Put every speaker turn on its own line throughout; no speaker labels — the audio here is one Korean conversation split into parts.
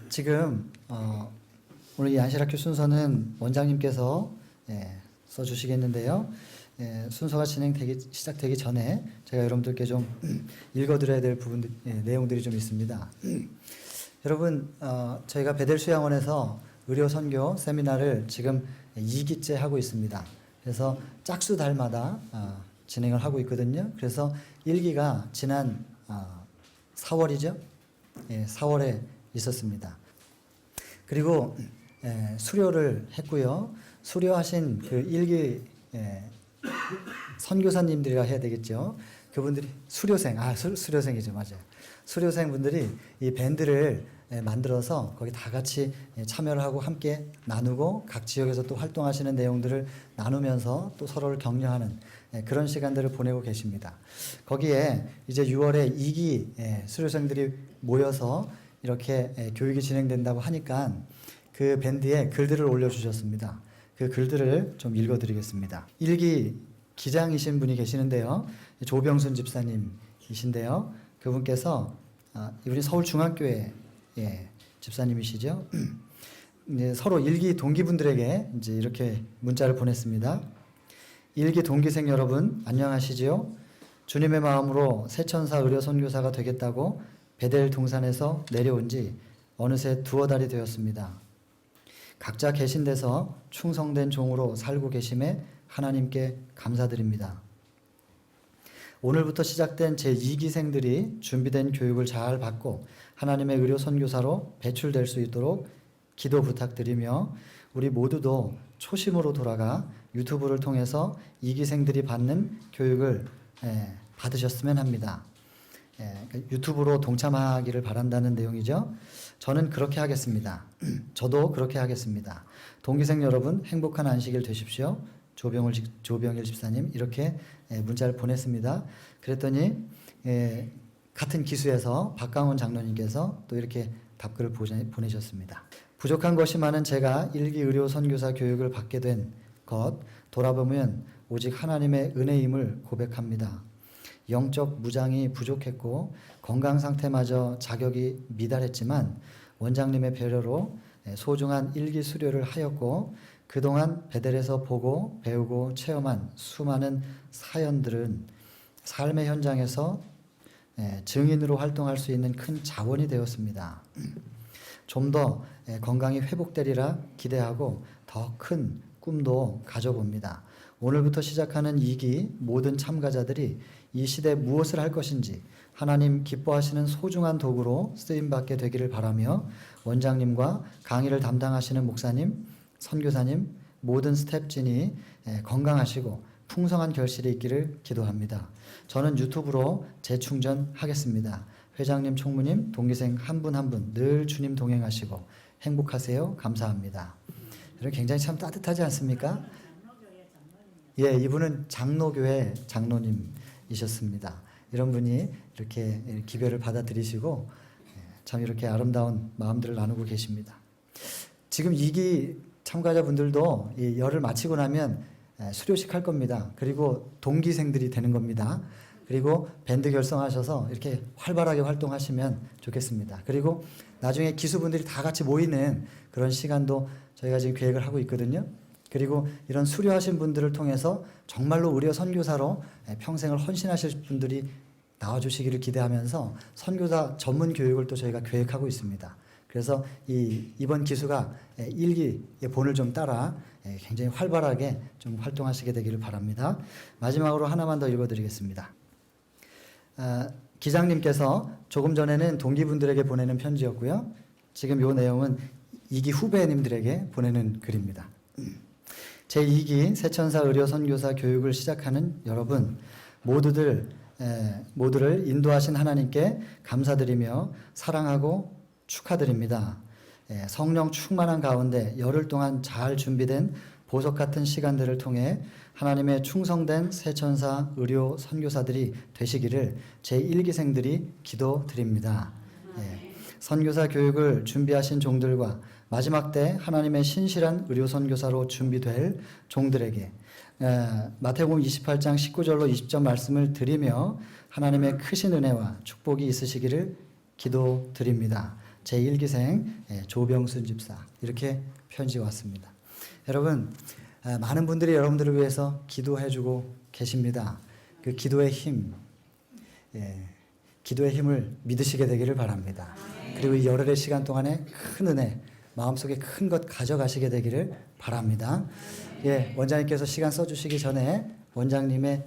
지금 오늘 이 안실학교 순서는 원장님께서 써주시겠는데요. 순서가 시작되기 전에 제가 여러분들께 좀 읽어드려야 될 부분들, 내용들이 좀 있습니다. 여러분, 저희가 베델 수양원에서 의료 선교 세미나를 지금 2기째 하고 있습니다. 그래서 짝수 달마다 진행을 하고 있거든요. 그래서 1기가 지난 4월이죠. 4월에 있었습니다. 그리고 수료를 했고요. 수료하신 그 1기 선교사님들이라 해야 되겠죠. 그분들이 수료생이죠. 맞아요. 수료생분들이 이 밴드를 만들어서 거기 다 같이 참여를 하고 함께 나누고 각 지역에서 또 활동하시는 내용들을 나누면서 또 서로를 격려하는 그런 시간들을 보내고 계십니다. 거기에 이제 6월에 2기 수료생들이 모여서 이렇게 교육이 진행된다고 하니까 그 밴드에 글들을 올려주셨습니다. 그 글들을 좀 읽어드리겠습니다. 1기 기장이신 분이 계시는데요. 조병순 집사님이신데요. 그분께서 이분이 서울중앙교회 집사님이시죠. 이제 서로 1기 동기분들에게 이제 이렇게 문자를 보냈습니다. 1기 동기생 여러분 안녕하시지요? 주님의 마음으로 새천사 의료 선교사가 되겠다고 베델 동산에서 내려온 지 어느새 두어 달이 되었습니다. 각자 계신 데서 충성된 종으로 살고 계심에 하나님께 감사드립니다. 오늘부터 시작된 제2기생들이 준비된 교육을 잘 받고 하나님의 의료 선교사로 배출될 수 있도록 기도 부탁드리며 우리 모두도 초심으로 돌아가 유튜브를 통해서 2기생들이 받는 교육을 받으셨으면 합니다. 유튜브로 동참하기를 바란다는 내용이죠. 저는 그렇게 하겠습니다. 저도 그렇게 하겠습니다. 동기생 여러분 행복한 안식일 되십시오. 조병일 집사님 이렇게 문자를 보냈습니다. 그랬더니 같은 기수에서 박강원 장로님께서 또 이렇게 답글을 보내셨습니다. 부족한 것이 많은 제가 1기 의료 선교사 교육을 받게 된 것 돌아보면 오직 하나님의 은혜임을 고백합니다. 영적 무장이 부족했고 건강 상태마저 자격이 미달했지만 원장님의 배려로 소중한 1기 수료를 하였고 그동안 베델에서 보고 배우고 체험한 수많은 사연들은 삶의 현장에서 증인으로 활동할 수 있는 큰 자원이 되었습니다. 좀 더 건강이 회복되리라 기대하고 더 큰 꿈도 가져봅니다. 오늘부터 시작하는 2기 모든 참가자들이 이 시대 무엇을 할 것인지 하나님 기뻐하시는 소중한 도구로 쓰임받게 되기를 바라며 원장님과 강의를 담당하시는 목사님, 선교사님, 모든 스텝진이 건강하시고 풍성한 결실이 있기를 기도합니다. 저는 유튜브로 재충전하겠습니다. 회장님, 총무님, 동기생 한 분 한 분 늘 주님 동행하시고 행복하세요. 감사합니다. 여러분 굉장히 참 따뜻하지 않습니까? 예, 이분은 장로교회 장로님이셨습니다. 이런 분이 이렇게 기별을 받아들이시고 참 이렇게 아름다운 마음들을 나누고 계십니다. 지금 2기 참가자분들도 이 열을 마치고 나면 수료식 할 겁니다. 그리고 동기생들이 되는 겁니다. 그리고 밴드 결성하셔서 이렇게 활발하게 활동하시면 좋겠습니다. 그리고 나중에 기수분들이 다 같이 모이는 그런 시간도 저희가 지금 계획을 하고 있거든요. 그리고 이런 수료하신 분들을 통해서 정말로 의료 선교사로 평생을 헌신하실 분들이 나와주시기를 기대하면서 선교사 전문 교육을 또 저희가 계획하고 있습니다. 그래서 이번 기수가 1기의 본을 좀 따라 굉장히 활발하게 좀 활동하시게 되기를 바랍니다. 마지막으로 하나만 더 읽어드리겠습니다. 기장님께서 조금 전에는 동기분들에게 보내는 편지였고요. 지금 이 내용은 2기 후배님들에게 보내는 글입니다. 제2기 새천사 의료 선교사 교육을 시작하는 여러분 모두를 인도하신 하나님께 감사드리며 사랑하고 축하드립니다. 성령 충만한 가운데 열흘 동안 잘 준비된 보석 같은 시간들을 통해 하나님의 충성된 새천사 의료 선교사들이 되시기를 제1기생들이 기도드립니다. 선교사 교육을 준비하신 종들과 마지막 때 하나님의 신실한 의료 선교사로 준비될 종들에게 마태복음 28장 19절로 20절 말씀을 드리며 하나님의 크신 은혜와 축복이 있으시기를 기도드립니다. 제1기생 조병순 집사 이렇게 편지 왔습니다. 여러분 많은 분들이 여러분들을 위해서 기도해주고 계십니다. 그 기도의 힘, 기도의 힘을 믿으시게 되기를 바랍니다. 그리고 이 열흘의 시간 동안에 큰 은혜, 마음속에 큰 것 가져가시게 되기를 바랍니다. 원장님께서 시간 써주시기 전에 원장님의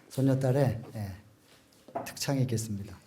손녀딸의 특창이 있겠습니다.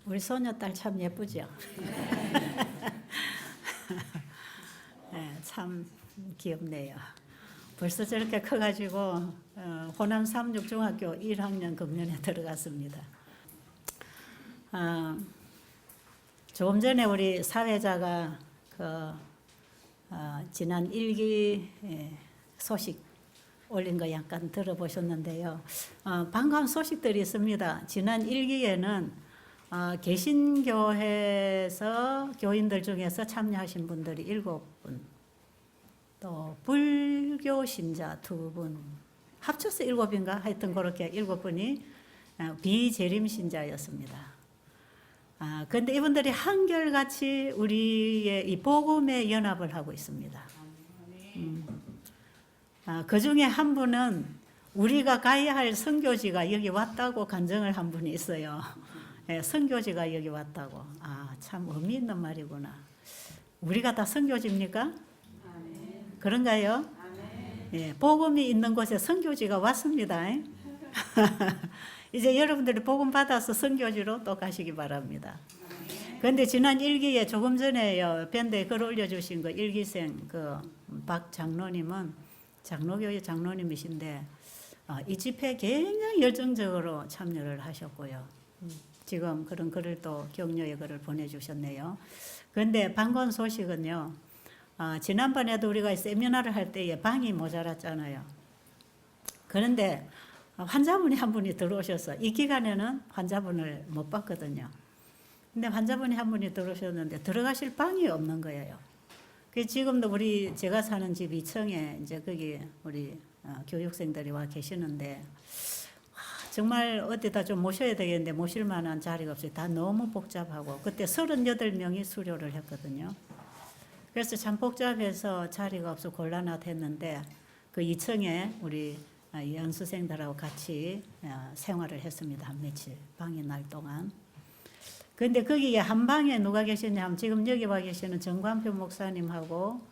우리 소녀딸 참 예쁘죠? 네, 참 귀엽네요. 벌써 저렇게 커가지고 호남 삼육중학교 1학년 금년에 들어갔습니다. 조금 전에 우리 사회자가 지난 1기 소식 올린 거 약간 들어보셨는데요. 반가운 소식들이 있습니다. 지난 1기에는 개신교회에서 교인들 중에서 참여하신 분들이 7분, 또 또 불교 신자 2분, 합쳐서 7인가 하여튼 그렇게 7분이 비재림 신자였습니다. 그런데 이분들이 한결같이 우리의 이 복음에 연합을 하고 있습니다. 그 중에 한 분은 우리가 가야 할 선교지가 여기 왔다고 간증을 한 분이 있어요. 예, 선교지가 여기 왔다고. 참 의미 있는 말이구나. 우리가 다 선교지입니까? 그런가요? 예, 복음이 있는 곳에 선교지가 왔습니다. 이제 여러분들이 복음 받아서 선교지로 또 가시기 바랍니다. 그런데 지난 일기에 조금 전에 밴드에 글 올려주신 그 일기생 그 박 장로님은 장로교회 장로님이신데 이 집회에 굉장히 열정적으로 참여를 하셨고요. 지금 그런 글을 또 격려의 글을 보내주셨네요. 그런데 반가운 소식은요. 지난번에도 우리가 세미나를 할 때에 방이 모자랐잖아요. 그런데 환자분이 한 분이 들어오셔서 이 기간에는 환자분을 못 봤거든요. 근데 환자분이 한 분이 들어오셨는데 들어가실 방이 없는 거예요. 그 지금도 제가 사는 집 2층에 이제 거기 우리 교육생들이 와 계시는데 정말 어디다 좀 모셔야 되겠는데 모실 만한 자리가 없어요. 다 너무 복잡하고 그때 38명이 수료를 했거든요. 그래서 참 복잡해서 자리가 없어 곤란했는데 그 2층에 우리 연수생들하고 같이 생활을 했습니다. 한 며칠 방이 날 동안. 그런데 거기에 한 방에 누가 계시냐면 지금 여기 와 계시는 정관표 목사님하고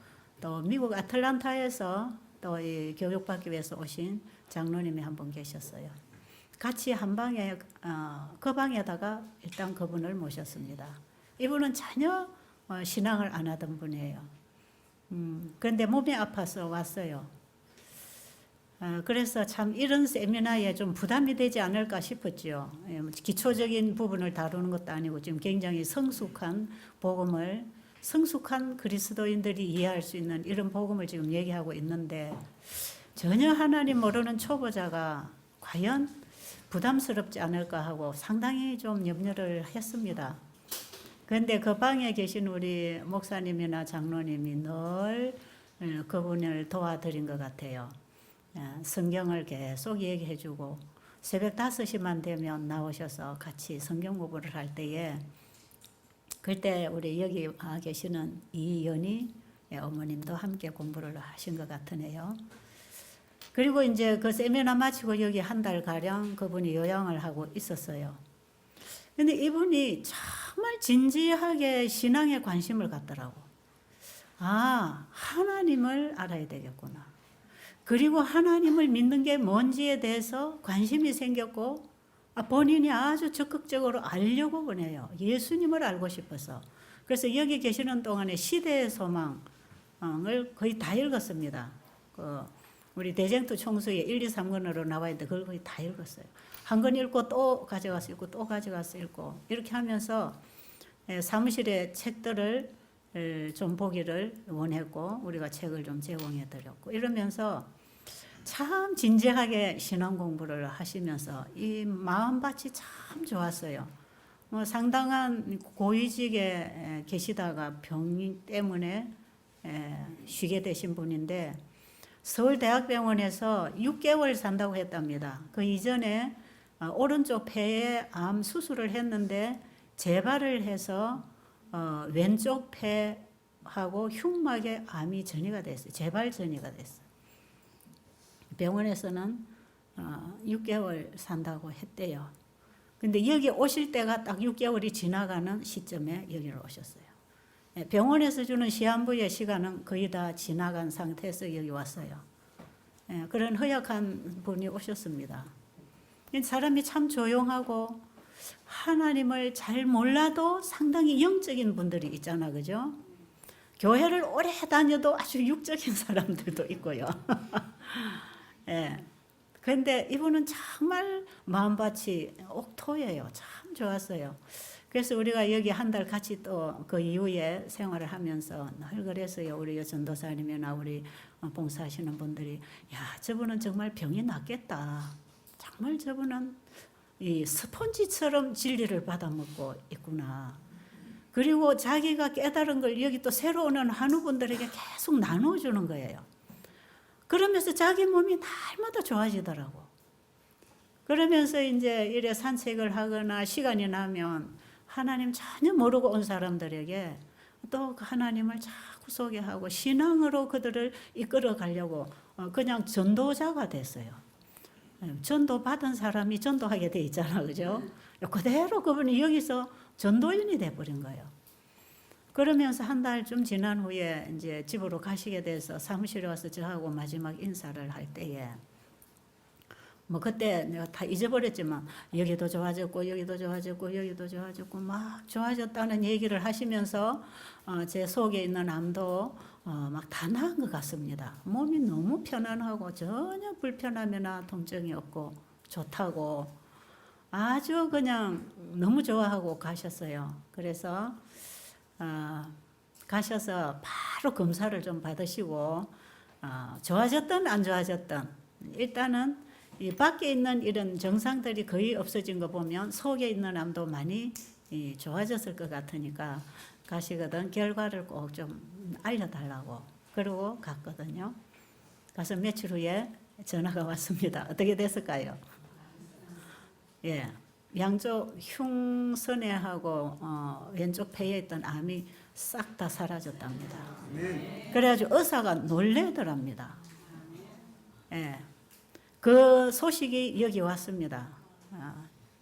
또 미국 아틀란타에서 또 이 교육받기 위해서 오신 장로님이 한 분 계셨어요. 같이 한 방에 그 방에다가 일단 그분을 모셨습니다. 이분은 전혀 신앙을 안 하던 분이에요. 그런데 몸이 아파서 왔어요. 그래서 참 이런 세미나에 좀 부담이 되지 않을까 싶었죠. 기초적인 부분을 다루는 것도 아니고 지금 굉장히 성숙한 복음을 성숙한 그리스도인들이 이해할 수 있는 이런 복음을 지금 얘기하고 있는데 전혀 하나님 모르는 초보자가 과연 부담스럽지 않을까 하고 상당히 좀 염려를 했습니다. 그런데 그 방에 계신 우리 목사님이나 장로님이 늘 그분을 도와드린 것 같아요. 성경을 계속 얘기해 주고 새벽 5시만 되면 나오셔서 같이 성경 공부를 할 때에 그때 우리 여기 와 계시는 이연희 어머님도 함께 공부를 하신 것 같으네요. 그리고 이제 그 세미나 마치고 여기 한 달가량 그분이 요양을 하고 있었어요. 근데 이분이 정말 진지하게 신앙에 관심을 갖더라고. 하나님을 알아야 되겠구나. 그리고 하나님을 믿는 게 뭔지에 대해서 관심이 생겼고 본인이 아주 적극적으로 알려고 보내요. 예수님을 알고 싶어서. 그래서 여기 계시는 동안에 시대의 소망을 거의 다 읽었습니다. 우리 대쟁투 총수에 1, 2, 3권으로 나와 있는데 그걸 거의 다 읽었어요. 한 권 읽고 또 가져가서 읽고 또 가져가서 읽고 이렇게 하면서 사무실에 책들을 좀 보기를 원했고 우리가 책을 좀 제공해 드렸고 이러면서 참 진지하게 신앙 공부를 하시면서 이 마음밭이 참 좋았어요. 상당한 고위직에 계시다가 병 때문에 쉬게 되신 분인데 서울대학병원에서 6개월 산다고 했답니다. 그 이전에 오른쪽 폐에 암 수술을 했는데 재발을 해서 왼쪽 폐하고 흉막에 암이 전이가 됐어요. 재발 전이가 됐어요. 병원에서는 6개월 산다고 했대요. 근데 여기 오실 때가 딱 6개월이 지나가는 시점에 여기를 오셨어요. 병원에서 주는 시한부의 시간은 거의 다 지나간 상태에서 여기 왔어요. 그런 허약한 분이 오셨습니다. 사람이 참 조용하고 하나님을 잘 몰라도 상당히 영적인 분들이 있잖아, 그죠? 교회를 오래 다녀도 아주 육적인 사람들도 있고요. 그런데 이분은 정말 마음밭이 옥토예요. 참 좋았어요. 그래서 우리가 여기 한 달 같이 또 그 이후에 생활을 하면서 늘 그랬어요. 우리 전도사님이나 우리 봉사하시는 분들이 저분은 정말 병이 낫겠다. 정말 저분은 이 스폰지처럼 진리를 받아먹고 있구나. 그리고 자기가 깨달은 걸 여기 또 새로 오는 한우분들에게 계속 나눠주는 거예요. 그러면서 자기 몸이 날마다 좋아지더라고. 그러면서 이제 이래 산책을 하거나 시간이 나면 하나님 전혀 모르고 온 사람들에게 또 하나님을 자꾸 소개하고 신앙으로 그들을 이끌어 가려고 그냥 전도자가 됐어요. 전도 받은 사람이 전도하게 돼 있잖아, 그죠? 그대로 그분이 여기서 전도인이 돼버린 거예요. 그러면서 한 달쯤 지난 후에 이제 집으로 가시게 돼서 사무실에 와서 저하고 마지막 인사를 할 때에 뭐 그때 내가 다 잊어버렸지만 여기도 좋아졌고 여기도 좋아졌고 여기도 좋아졌고 막 좋아졌다는 얘기를 하시면서 제 속에 있는 암도 막 다 나은 것 같습니다. 몸이 너무 편안하고 전혀 불편함이나 통증이 없고 좋다고 아주 그냥 너무 좋아하고 가셨어요. 그래서 가셔서 바로 검사를 좀 받으시고 좋아졌든 안 좋아졌든 일단은 이 밖에 있는 이런 증상들이 거의 없어진 거 보면 속에 있는 암도 많이 좋아졌을 것 같으니까 가시거든 결과를 꼭 좀 알려달라고 그러고 갔거든요. 가서 며칠 후에 전화가 왔습니다. 어떻게 됐을까요? 예, 양쪽 흉선에하고 왼쪽 폐에 있던 암이 싹 다 사라졌답니다. 그래가지고 의사가 놀래더랍니다. 예. 그 소식이 여기 왔습니다.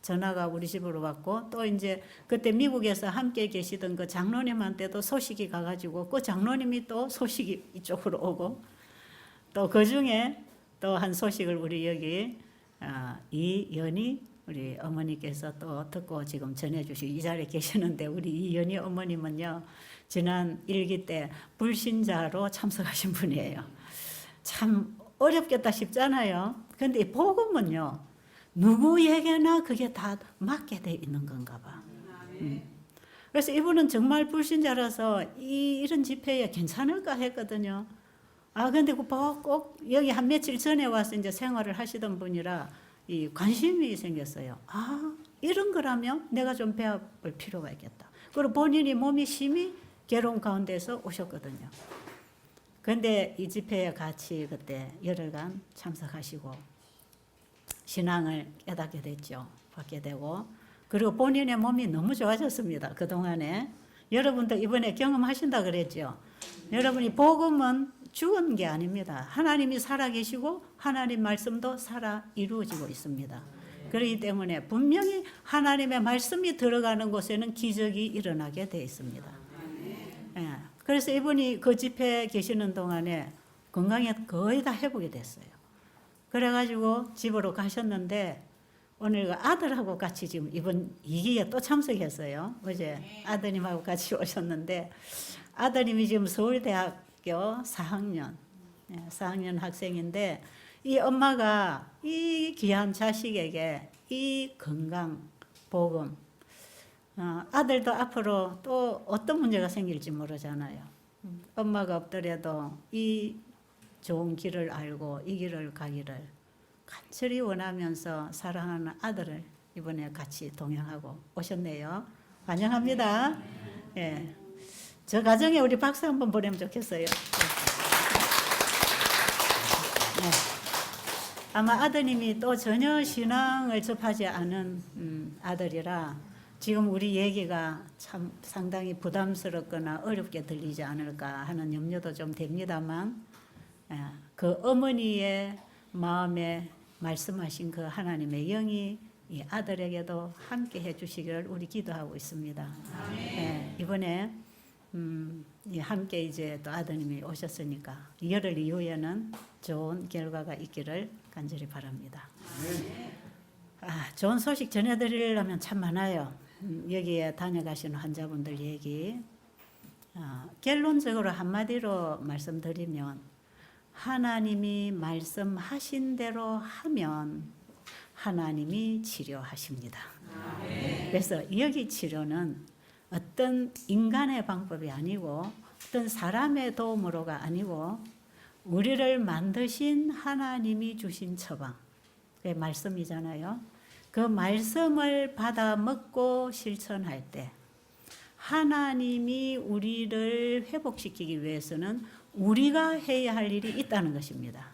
전화가 우리 집으로 왔고 또 이제 그때 미국에서 함께 계시던 그 장로님한테도 소식이 가가지고 그 장로님이 또 소식이 이쪽으로 오고 또 그 중에 또 한 소식을 우리 여기 이연희 우리 어머니께서 또 듣고 지금 전해주시고 이 자리에 계시는데 우리 이연희 어머님은요 지난 일기 때 불신자로 참석하신 분이에요. 참 어렵겠다 싶잖아요. 근데 이 복음은요 누구에게나 그게 다 맞게 돼 있는 건가 봐. 그래서 이분은 정말 불신자라서 이런 집회에 괜찮을까 했거든요. 근데 꼭 여기 한 며칠 전에 와서 이제 생활을 하시던 분이라 이 관심이 생겼어요. 이런 거라면 내가 좀 배워볼 필요가 있겠다. 그리고 본인이 몸이 심히 괴로운 가운데서 오셨거든요. 근데 이 집회에 같이 그때 열흘간 참석하시고 신앙을 깨닫게 됐죠. 받게 되고 그리고 본인의 몸이 너무 좋아졌습니다. 그동안에 여러분도 이번에 경험하신다 그랬죠. 여러분이 복음은 죽은 게 아닙니다. 하나님이 살아계시고 하나님 말씀도 살아 이루어지고 있습니다. 그렇기 때문에 분명히 하나님의 말씀이 들어가는 곳에는 기적이 일어나게 되어 있습니다. 예. 그래서 이분이 그 집회에 계시는 동안에 건강이 거의 다 회복이 됐어요. 그래가지고 집으로 가셨는데 오늘 그 아들하고 같이 지금 이번 2기에 또 참석했어요. 어제 아드님하고 같이 오셨는데 아드님이 지금 서울대학교 4학년 학생인데 이 엄마가 이 귀한 자식에게 이 건강, 복음 아들도 앞으로 또 어떤 문제가 생길지 모르잖아요. 엄마가 없더라도 이 좋은 길을 알고 이 길을 가기를 간절히 원하면서 사랑하는 아들을 이번에 같이 동행하고 오셨네요. 환영합니다. 예. 저 가정에 우리 박수 한번 보내면 좋겠어요. 네. 아마 아드님이 또 전혀 신앙을 접하지 않은 아들이라 지금 우리 얘기가 참 상당히 부담스럽거나 어렵게 들리지 않을까 하는 염려도 좀 됩니다만 그 어머니의 마음에 말씀하신 그 하나님의 영이 이 아들에게도 함께 해주시기를 우리 기도하고 있습니다. 이번에 함께 이제 또 아드님이 오셨으니까 열흘 이후에는 좋은 결과가 있기를 간절히 바랍니다. 좋은 소식 전해드리려면 참 많아요. 여기에 다녀가시는 환자분들 얘기. 결론적으로 한마디로 말씀드리면 하나님이 말씀하신 대로 하면 하나님이 치료하십니다. 그래서 여기 치료는 어떤 인간의 방법이 아니고 어떤 사람의 도움으로가 아니고 우리를 만드신 하나님이 주신 처방, 그게 말씀이잖아요. 그 말씀을 받아 먹고 실천할 때 하나님이 우리를 회복시키기 위해서는 우리가 해야 할 일이 있다는 것입니다.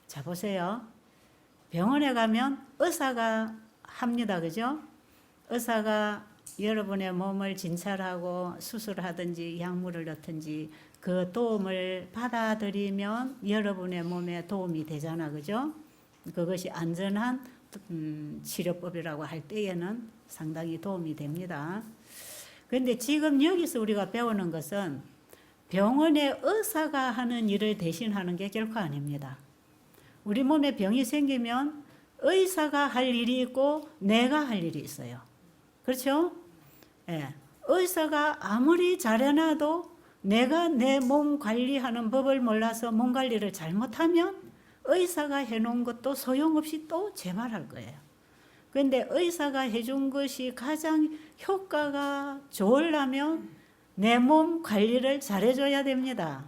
자, 보세요. 병원에 가면 의사가 합니다. 그죠? 의사가 여러분의 몸을 진찰하고 수술하든지 약물을 넣든지 그 도움을 받아들이면 여러분의 몸에 도움이 되잖아. 그죠? 그것이 안전한 치료법이라고 할 때에는 상당히 도움이 됩니다. 그런데 지금 여기서 우리가 배우는 것은 병원의 의사가 하는 일을 대신하는 게 결코 아닙니다. 우리 몸에 병이 생기면 의사가 할 일이 있고 내가 할 일이 있어요. 그렇죠? 예. 의사가 아무리 잘해놔도 내가 내 몸 관리하는 법을 몰라서 몸 관리를 잘못하면 의사가 해놓은 것도 소용없이 또 재발할 거예요. 그런데 의사가 해준 것이 가장 효과가 좋으려면 내 몸 관리를 잘해줘야 됩니다.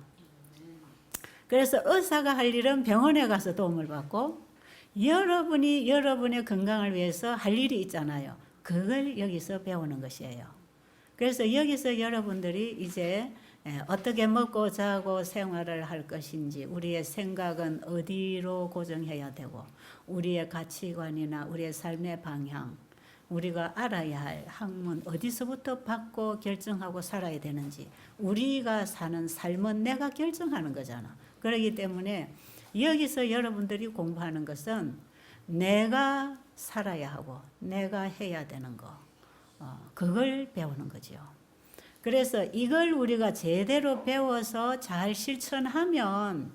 그래서 의사가 할 일은 병원에 가서 도움을 받고 여러분이 여러분의 건강을 위해서 할 일이 있잖아요. 그걸 여기서 배우는 것이에요. 그래서 여기서 여러분들이 이제 어떻게 먹고 자고 생활을 할 것인지, 우리의 생각은 어디로 고정해야 되고, 우리의 가치관이나 우리의 삶의 방향, 우리가 알아야 할 학문 어디서부터 받고 결정하고 살아야 되는지, 우리가 사는 삶은 내가 결정하는 거잖아. 그렇기 때문에 여기서 여러분들이 공부하는 것은 내가 살아야 하고 내가 해야 되는 거, 그걸 배우는 거죠. 그래서 이걸 우리가 제대로 배워서 잘 실천하면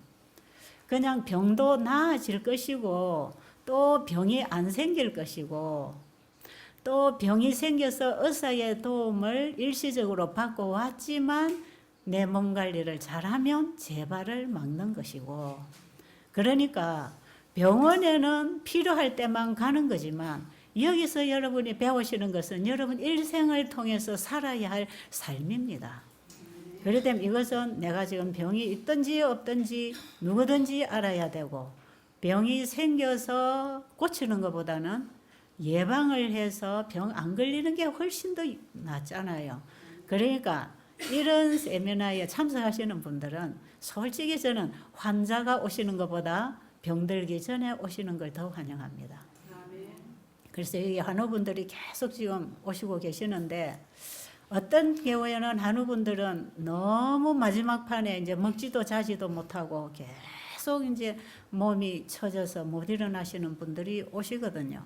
그냥 병도 나아질 것이고 또 병이 안 생길 것이고 또 병이 생겨서 의사의 도움을 일시적으로 받고 왔지만 내 몸 관리를 잘하면 재발을 막는 것이고, 그러니까 병원에는 필요할 때만 가는 거지만 여기서 여러분이 배우시는 것은 여러분 일생을 통해서 살아야 할 삶입니다. 그렇기 때문에 이것은 내가 지금 병이 있든지 없든지 누구든지 알아야 되고, 병이 생겨서 고치는 것보다는 예방을 해서 병 안 걸리는 게 훨씬 더 낫잖아요. 그러니까 이런 세미나에 참석하시는 분들은 솔직히 저는 환자가 오시는 것보다 병들기 전에 오시는 걸 더 환영합니다. 그래서 여기 한우분들이 계속 지금 오시고 계시는데, 어떤 경우에는 한우분들은 너무 마지막 판에 이제 먹지도 자지도 못하고 계속 이제 몸이 처져서 못 일어나시는 분들이 오시거든요.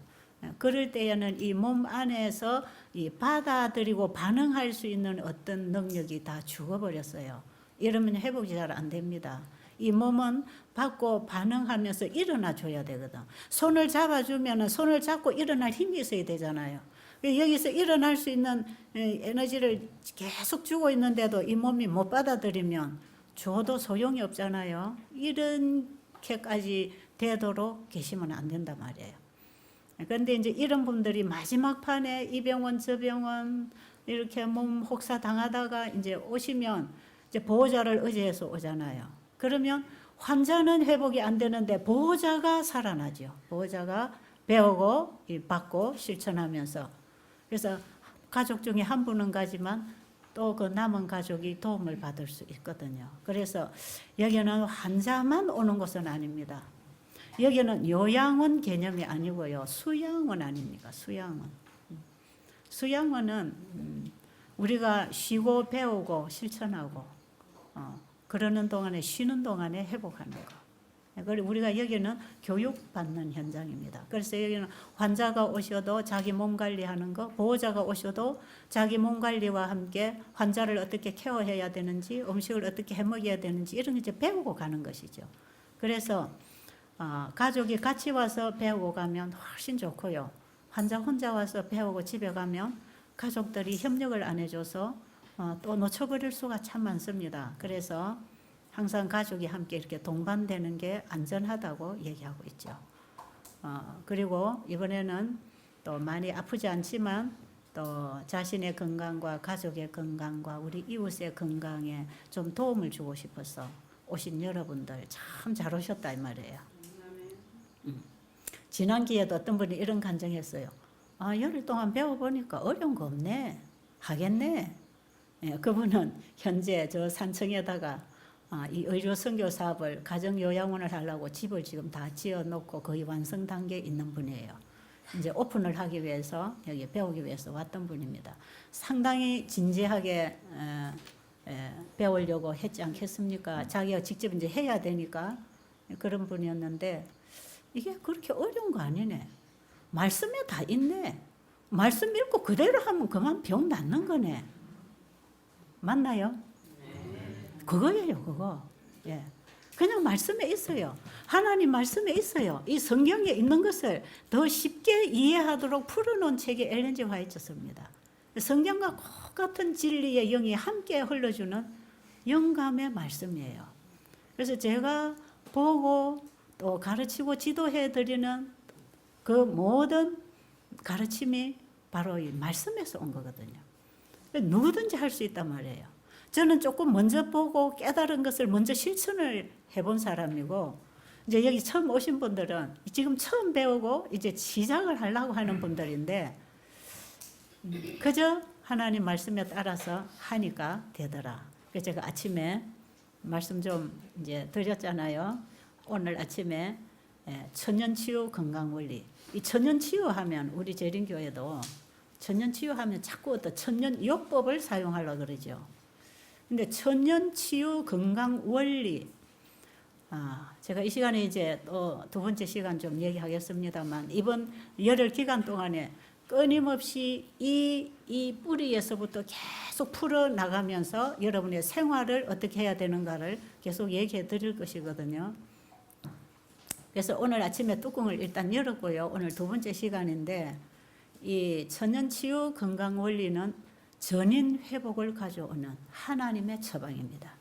그럴 때에는 이 몸 안에서 이 받아들이고 반응할 수 있는 어떤 능력이 다 죽어버렸어요. 이러면 회복이 잘 안 됩니다. 이 몸은 받고 반응하면서 일어나 줘야 되거든. 손을 잡아주면 손을 잡고 일어날 힘이 있어야 되잖아요. 여기서 일어날 수 있는 에너지를 계속 주고 있는데도 이 몸이 못 받아들이면 줘도 소용이 없잖아요. 이렇게까지 되도록 계시면 안 된단 말이에요. 그런데 이제 이런 분들이 마지막 판에 이 병원 저 병원 이렇게 몸 혹사 당하다가 이제 오시면 이제 보호자를 의지해서 오잖아요. 그러면 환자는 회복이 안 되는데 보호자가 살아나죠. 보호자가 배우고 받고 실천하면서, 그래서 가족 중에 한 분은 가지만 또 그 남은 가족이 도움을 받을 수 있거든요. 그래서 여기는 환자만 오는 곳은 아닙니다. 여기는 요양원 개념이 아니고요. 수양원 아닙니까? 수양원. 수양원은 우리가 쉬고 배우고 실천하고 그러는 동안에, 쉬는 동안에 회복하는 거. 그리고 우리가 여기는 교육받는 현장입니다. 그래서 여기는 환자가 오셔도 자기 몸 관리하는 거, 보호자가 오셔도 자기 몸 관리와 함께 환자를 어떻게 케어해야 되는지, 음식을 어떻게 해 먹여야 되는지 이런 거 이제 배우고 가는 것이죠. 그래서 가족이 같이 와서 배우고 가면 훨씬 좋고요. 환자 혼자 와서 배우고 집에 가면 가족들이 협력을 안 해줘서 또 놓쳐버릴 수가 참 많습니다. 그래서 항상 가족이 함께 이렇게 동반되는 게 안전하다고 얘기하고 있죠. 그리고 이번에는 또 많이 아프지 않지만 또 자신의 건강과 가족의 건강과 우리 이웃의 건강에 좀 도움을 주고 싶어서 오신 여러분들 참 잘 오셨다 이 말이에요. 지난 기회에도 어떤 분이 이런 간증했어요. 열흘 동안 배워보니까 어려운 거 없네. 하겠네. 예, 그분은 현재 저 산청에다가 이 의료 선교 사업을 가정 요양원을 하려고 집을 지금 다 지어 놓고 거의 완성 단계에 있는 분이에요. 이제 오픈을 하기 위해서 여기 배우기 위해서 왔던 분입니다. 상당히 진지하게 배우려고 했지 않겠습니까? 자기가 직접 이제 해야 되니까 그런 분이었는데 이게 그렇게 어려운 거 아니네. 말씀에 다 있네. 말씀 읽고 그대로 하면 그만 병 낫는 거네. 맞나요? 그거예요, 그거. 예. 그냥 말씀에 있어요. 하나님 말씀에 있어요. 이 성경에 있는 것을 더 쉽게 이해하도록 풀어놓은 책이 엘렌 G 화이트입니다. 성경과 똑같은 진리의 영이 함께 흘러주는 영감의 말씀이에요. 그래서 제가 보고 또 가르치고 지도해 드리는 그 모든 가르침이 바로 이 말씀에서 온 거거든요. 누구든지 할 수 있단 말이에요. 저는 조금 먼저 보고 깨달은 것을 먼저 실천을 해본 사람이고, 이제 여기 처음 오신 분들은 지금 처음 배우고 이제 시작을 하려고 하는 분들인데, 그저 하나님 말씀에 따라서 하니까 되더라. 그래서 제가 아침에 말씀 좀 이제 드렸잖아요. 오늘 아침에 천연치유 건강원리. 이 천연치유하면 우리 재림교회도 천연치유하면 자꾸 어떤 천연요법을 사용하려고 그러죠. 근데 천연치유 건강원리, 제가 이 시간에 이제 또 두 번째 시간 좀 얘기하겠습니다만, 이번 열흘 기간 동안에 끊임없이 이 뿌리에서부터 계속 풀어나가면서 여러분의 생활을 어떻게 해야 되는가를 계속 얘기해 드릴 것이거든요. 그래서 오늘 아침에 뚜껑을 일단 열었고요. 오늘 두 번째 시간인데, 이 천연치유 건강원리는 전인 회복을 가져오는 하나님의 처방입니다.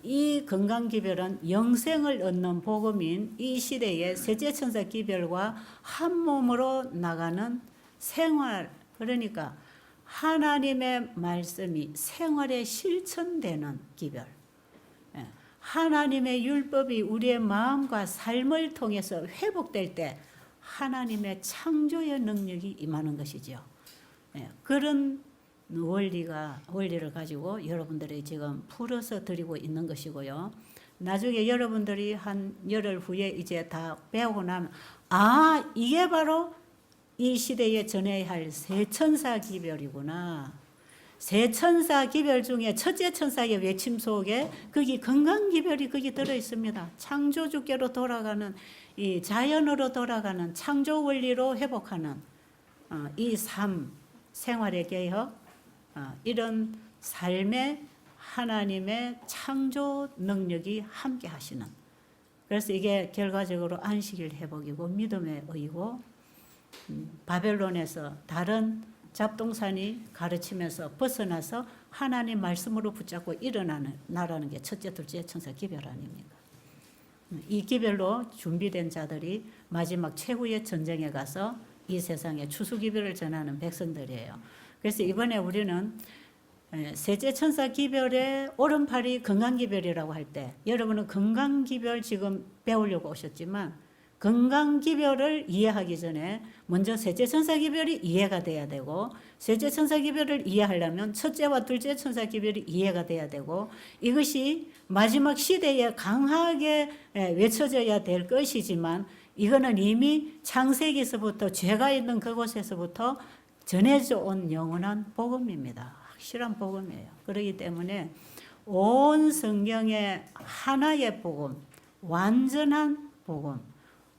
이 건강기별은 영생을 얻는 복음인 이 시대의 셋째천사 기별과 한 몸으로 나가는 생활, 그러니까 하나님의 말씀이 생활에 실천되는 기별, 하나님의 율법이 우리의 마음과 삶을 통해서 회복될 때 하나님의 창조의 능력이 임하는 것이죠. 그런 원리를 가지고 여러분들이 지금 풀어서 드리고 있는 것이고요. 나중에 여러분들이 한 열흘 후에 이제 다 배우고 나면, 이게 바로 이 시대에 전해야 할 세천사 기별이구나. 세천사 기별 중에 첫째 천사의 외침 속에 거기 건강 기별이 거기 들어 있습니다. 창조주께로 돌아가는, 이 자연으로 돌아가는 창조 원리로 회복하는 이 삶, 생활의 개혁, 이런 삶에 하나님의 창조 능력이 함께 하시는, 그래서 이게 결과적으로 안식일 회복이고 믿음의 의고, 바벨론에서 다른 잡동산이 가르치면서 벗어나서 하나님 말씀으로 붙잡고 일어나는 나라는 게 첫째, 둘째 천사 기별 아닙니까? 이 기별로 준비된 자들이 마지막 최후의 전쟁에 가서 이 세상에 추수기별을 전하는 백성들이에요. 그래서 이번에 우리는 셋째 천사 기별의 오른팔이 건강기별이라고 할 때, 여러분은 건강기별 지금 배우려고 오셨지만 건강기별을 이해하기 전에 먼저 셋째 천사 기별이 이해가 돼야 되고, 셋째 천사 기별을 이해하려면 첫째와 둘째 천사 기별이 이해가 돼야 되고, 이것이 마지막 시대에 강하게 외쳐져야 될 것이지만, 이거는 이미 창세기에서부터 죄가 있는 그곳에서부터 전해져 온 영원한 복음입니다. 확실한 복음이에요. 그렇기 때문에 온 성경의 하나의 복음, 완전한 복음,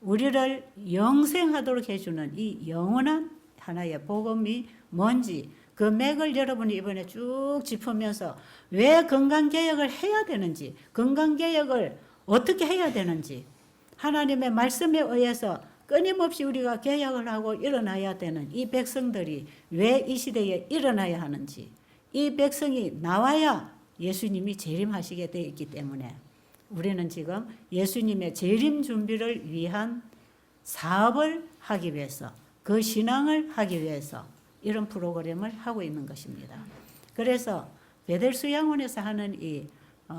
우리를 영생하도록 해주는 이 영원한 하나의 복음이 뭔지, 그 맥을 여러분이 이번에 쭉 짚으면서 왜 건강개혁을 해야 되는지, 건강개혁을 어떻게 해야 되는지, 하나님의 말씀에 의해서 끊임없이 우리가 개혁을 하고 일어나야 되는 이 백성들이 왜 이 시대에 일어나야 하는지, 이 백성이 나와야 예수님이 재림하시게 되어 있기 때문에 우리는 지금 예수님의 재림 준비를 위한 사업을 하기 위해서, 그 신앙을 하기 위해서 이런 프로그램을 하고 있는 것입니다. 그래서 베델수 양원에서 하는 이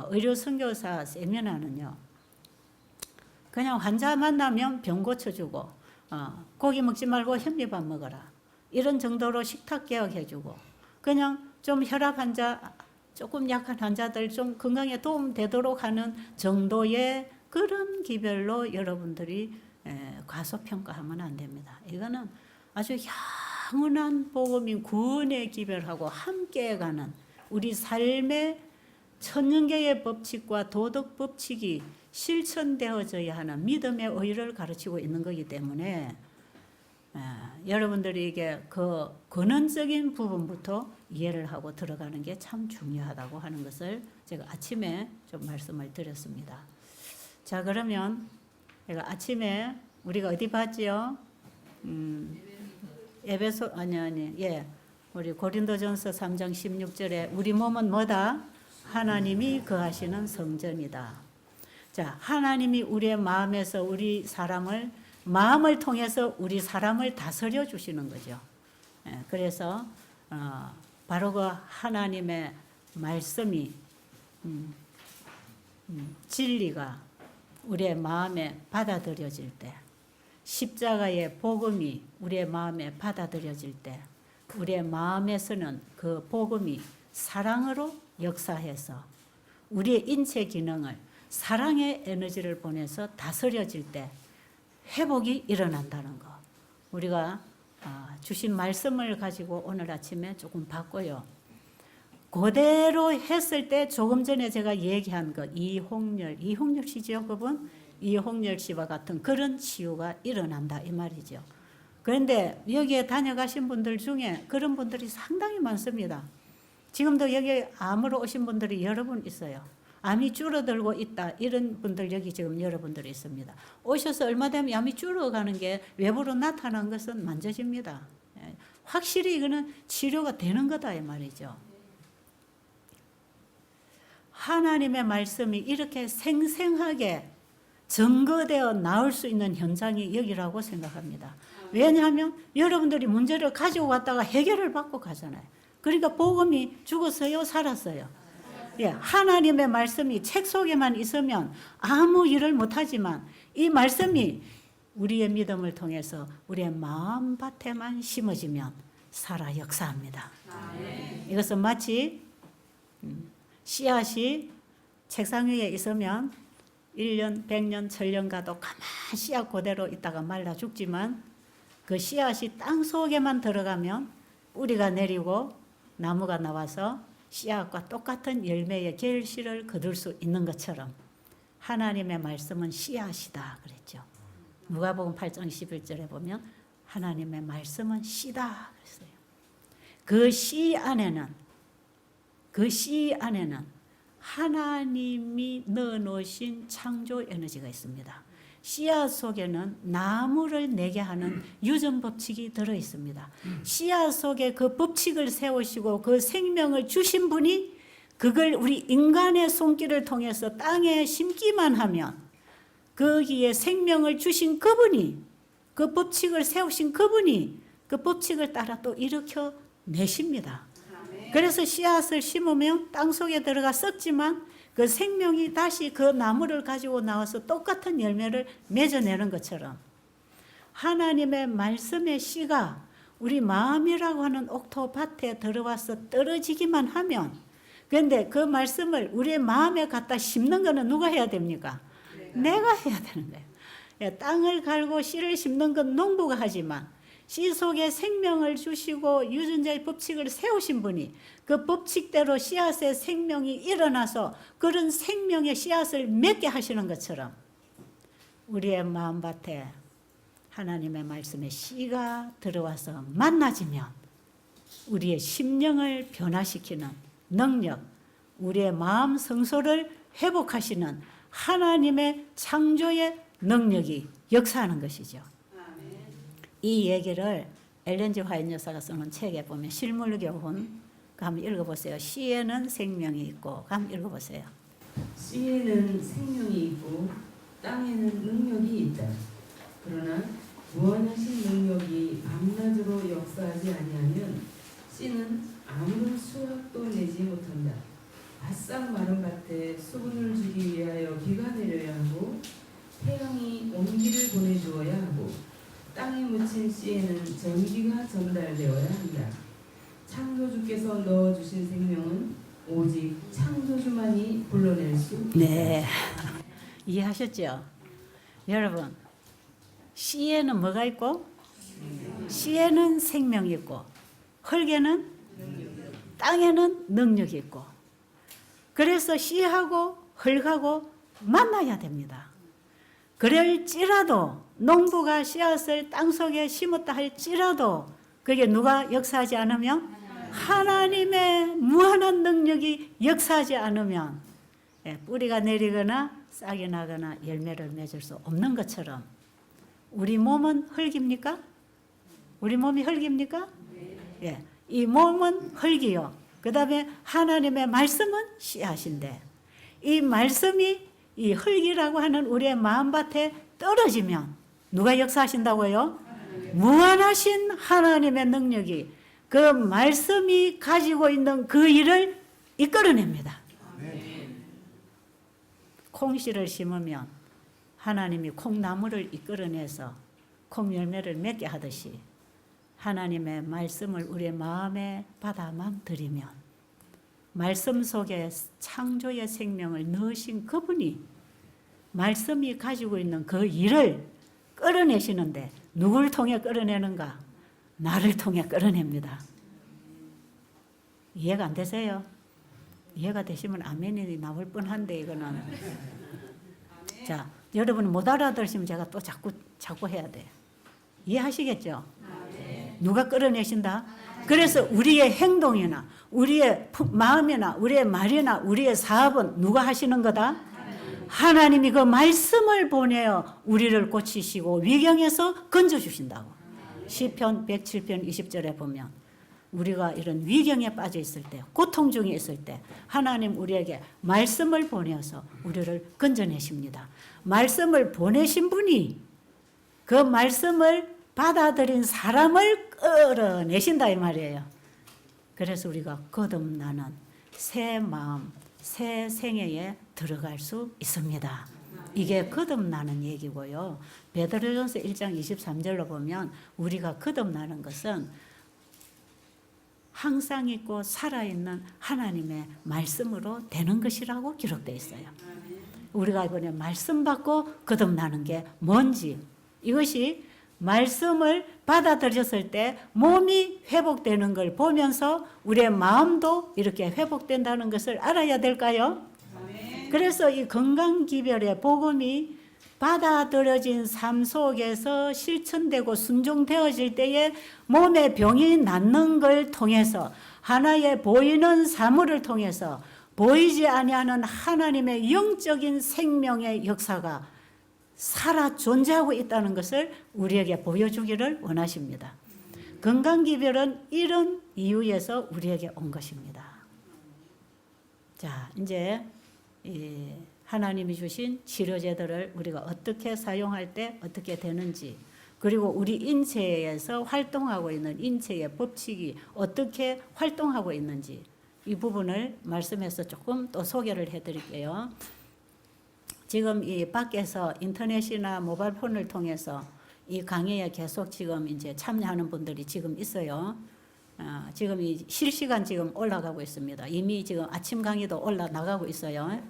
의료 선교사 세미나는요, 그냥 환자 만나면 병 고쳐주고, 고기 먹지 말고 현미밥 먹어라, 이런 정도로 식탁 개혁해주고, 그냥 좀 혈압 환자, 조금 약한 환자들 좀 건강에 도움 되도록 하는 정도의 그런 기별로 여러분들이 과소평가하면 안 됩니다. 이거는 아주 영원한 복음인 구원의 기별하고 함께 가는 우리 삶의 천년계의 법칙과 도덕 법칙이 실천되어져야 하는 믿음의 의를 가르치고 있는 거기 때문에 여러분들이 이게 그 근원적인 부분부터 이해를 하고 들어가는 게 참 중요하다고 하는 것을 제가 아침에 좀 말씀을 드렸습니다. 자, 그러면 제가 아침에 우리가 어디 봤지요? 에베소 우리 고린도전서 3장 16절에 우리 몸은 뭐다? 하나님이 거하시는 성전이다. 자, 하나님이 우리의 마음에서 우리 사람을 마음을 통해서 우리 사람을 다스려 주시는 거죠. 그래서 바로 그 하나님의 말씀이 진리가 우리의 마음에 받아들여질 때, 십자가의 복음이 우리의 마음에 받아들여질 때, 우리의 마음에서는 그 복음이 사랑으로 역사해서 우리의 인체 기능을 사랑의 에너지를 보내서 다스려질 때 회복이 일어난다는 거. 우리가 주신 말씀을 가지고 오늘 아침에 조금 봤고요. 그대로 했을 때 조금 전에 제가 얘기한 거 이홍렬 씨죠, 그분? 이홍렬 씨와 같은 그런 치유가 일어난다 이 말이죠. 그런데 여기에 다녀가신 분들 중에 그런 분들이 상당히 많습니다. 지금도 여기 암으로 오신 분들이 여러 분 있어요. 암이 줄어들고 있다 이런 분들 여기 지금 여러분들이 있습니다. 오셔서 얼마 되면 암이 줄어가는 게 외부로 나타난 것은 만져집니다. 확실히 이거는 치료가 되는 거다 이 말이죠. 하나님의 말씀이 이렇게 생생하게 증거되어 나올 수 있는 현장이 여기라고 생각합니다. 왜냐하면 여러분들이 문제를 가지고 왔다가 해결을 받고 가잖아요. 그러니까 복음이 죽었어요, 살았어요. 예, 하나님의 말씀이 책 속에만 있으면 아무 일을 못하지만 이 말씀이 우리의 믿음을 통해서 우리의 마음밭에만 심어지면 살아 역사합니다. 이것은 마치 씨앗이 책상 위에 있으면 1년, 100년, 1000년 가도 가만히 씨앗 그대로 있다가 말라 죽지만 그 씨앗이 땅 속에만 들어가면 뿌리가 내리고 나무가 나와서 씨앗과 똑같은 열매의 결실을 거둘 수 있는 것처럼 하나님의 말씀은 씨앗이다 그랬죠. 누가복음 8장 11절에 보면 하나님의 말씀은 씨다 그랬어요. 그 씨 안에는 하나님이 넣어놓으신 창조 에너지가 있습니다. 씨앗 속에는 나무를 내게 하는 유전 법칙이 들어 있습니다. 씨앗 속에 그 법칙을 세우시고 그 생명을 주신 분이 그걸 우리 인간의 손길을 통해서 땅에 심기만 하면 거기에 생명을 주신 그분이 그 법칙을 세우신 그분이 그 법칙을 따라 또 일으켜 내십니다. 그래서 씨앗을 심으면 땅 속에 들어가 썩지만 그 생명이 다시 그 나무를 가지고 나와서 똑같은 열매를 맺어내는 것처럼 하나님의 말씀의 씨가 우리 마음이라고 하는 옥토밭에 들어와서 떨어지기만 하면 그런데 그 말씀을 우리의 마음에 갖다 심는 거는 누가 해야 됩니까? 내가 해야 되는 거예요. 땅을 갈고 씨를 심는 건 농부가 하지만 씨 속에 생명을 주시고 유전자의 법칙을 세우신 분이 그 법칙대로 씨앗의 생명이 일어나서 그런 생명의 씨앗을 맺게 하시는 것처럼 우리의 마음밭에 하나님의 말씀의 씨가 들어와서 만나지면 우리의 심령을 변화시키는 능력, 우리의 마음 성소를 회복하시는 하나님의 창조의 능력이 역사하는 것이죠. 이 얘기를 엘렌 G 화이트 여사가 쓰는 책에 보면 실물교훈 한번 읽어보세요. 씨에는 생명이 있고 한번 읽어보세요.
씨에는 생명이 있고 땅에는 능력이 있다. 그러나 무한하신 능력이 밤낮으로 역사하지 아니하면 씨는 아무런 수확도 내지 못한다. 바싹 마른 밭에 수분을 주기 위하여 비가 내려야 하고 태양이 온기를 보내주어야 하고 땅에 묻힌 씨에는 전기가 전달되어야 한다. 창조주께서 넣어주신 생명은 오직 창조주만이 불러낼 수 있다.
네. 이해하셨죠? 여러분, 씨에는 뭐가 있고? 씨에는 생명이 있고, 흙에는 땅에는 능력이 있고. 그래서 씨하고 흙하고 만나야 됩니다. 그럴지라도 농부가 씨앗을 땅속에 심었다 할지라도 그게 누가 역사하지 않으면, 하나님의 무한한 능력이 역사하지 않으면 뿌리가 내리거나 싹이 나거나 열매를 맺을 수 없는 것처럼, 우리 몸은 흙입니까? 우리 몸이 흙입니까? 예, 이 몸은 흙이요. 그 다음에 하나님의 말씀은 씨앗인데, 이 말씀이 이 흙이라고 하는 우리의 마음밭에 떨어지면 누가 역사하신다고요? 무한하신 하나님의 능력이 그 말씀이 가지고 있는 그 일을 이끌어냅니다. 콩씨를 심으면 하나님이 콩나무를 이끌어내서 콩열매를 맺게 하듯이, 하나님의 말씀을 우리의 마음에 받아만 들이면 말씀 속에 창조의 생명을 넣으신 그분이 말씀이 가지고 있는 그 일을 끌어내시는데, 누구를 통해 끌어내는가? 나를 통해 끌어냅니다. 이해가 안 되세요? 이해가 되시면 아멘이 나올 뻔한데, 이거는. 자, 여러분 못 알아들으시면 제가 또 자꾸 해야 돼. 이해하시겠죠? 누가 끌어내신다? 그래서 우리의 행동이나 우리의 마음이나 우리의 말이나 우리의 사업은 누가 하시는 거다? 하나님이 그 말씀을 보내어 우리를 고치시고 위경에서 건져주신다고. 시편 107편 20절에 보면, 우리가 이런 위경에 빠져 있을 때, 고통 중에 있을 때 하나님 우리에게 말씀을 보내어서 우리를 건져내십니다. 말씀을 보내신 분이 그 말씀을 받아들인 사람을 끌어내신다 이 말이에요. 그래서 우리가 거듭나는 새 마음, 새 생애에 들어갈 수 있습니다. 이게 거듭나는 얘기고요. 베드로전서 1장 23절로 보면 우리가 거듭나는 것은 항상 있고 살아있는 하나님의 말씀으로 되는 것이라고 기록되어 있어요. 우리가 이번에 말씀 받고 거듭나는 게 뭔지, 이것이 말씀을 받아들였을 때 몸이 회복되는 걸 보면서 우리의 마음도 이렇게 회복된다는 것을 알아야 될까요? 그래서 이 건강기별의 복음이 받아들여진 삶 속에서 실천되고 순종되어질 때에 몸의 병이 낫는 걸 통해서, 하나의 보이는 사물을 통해서 보이지 아니하는 하나님의 영적인 생명의 역사가 살아 존재하고 있다는 것을 우리에게 보여주기를 원하십니다. 건강기별은 이런 이유에서 우리에게 온 것입니다. 자, 이제 하나님이 주신 치료제들을 우리가 어떻게 사용할 때 어떻게 되는지, 그리고 우리 인체에서 활동하고 있는 인체의 법칙이 어떻게 활동하고 있는지, 이 부분을 말씀해서 조금 또 소개를 해드릴게요. 지금 이 밖에서 인터넷이나 모바일폰을 통해서 이 강의에 계속 지금 이제 참여하는 분들이 지금 있어요. 지금 이 실시간 지금 올라가고 있습니다. 이미 지금 아침 강의도 나가고 있어요.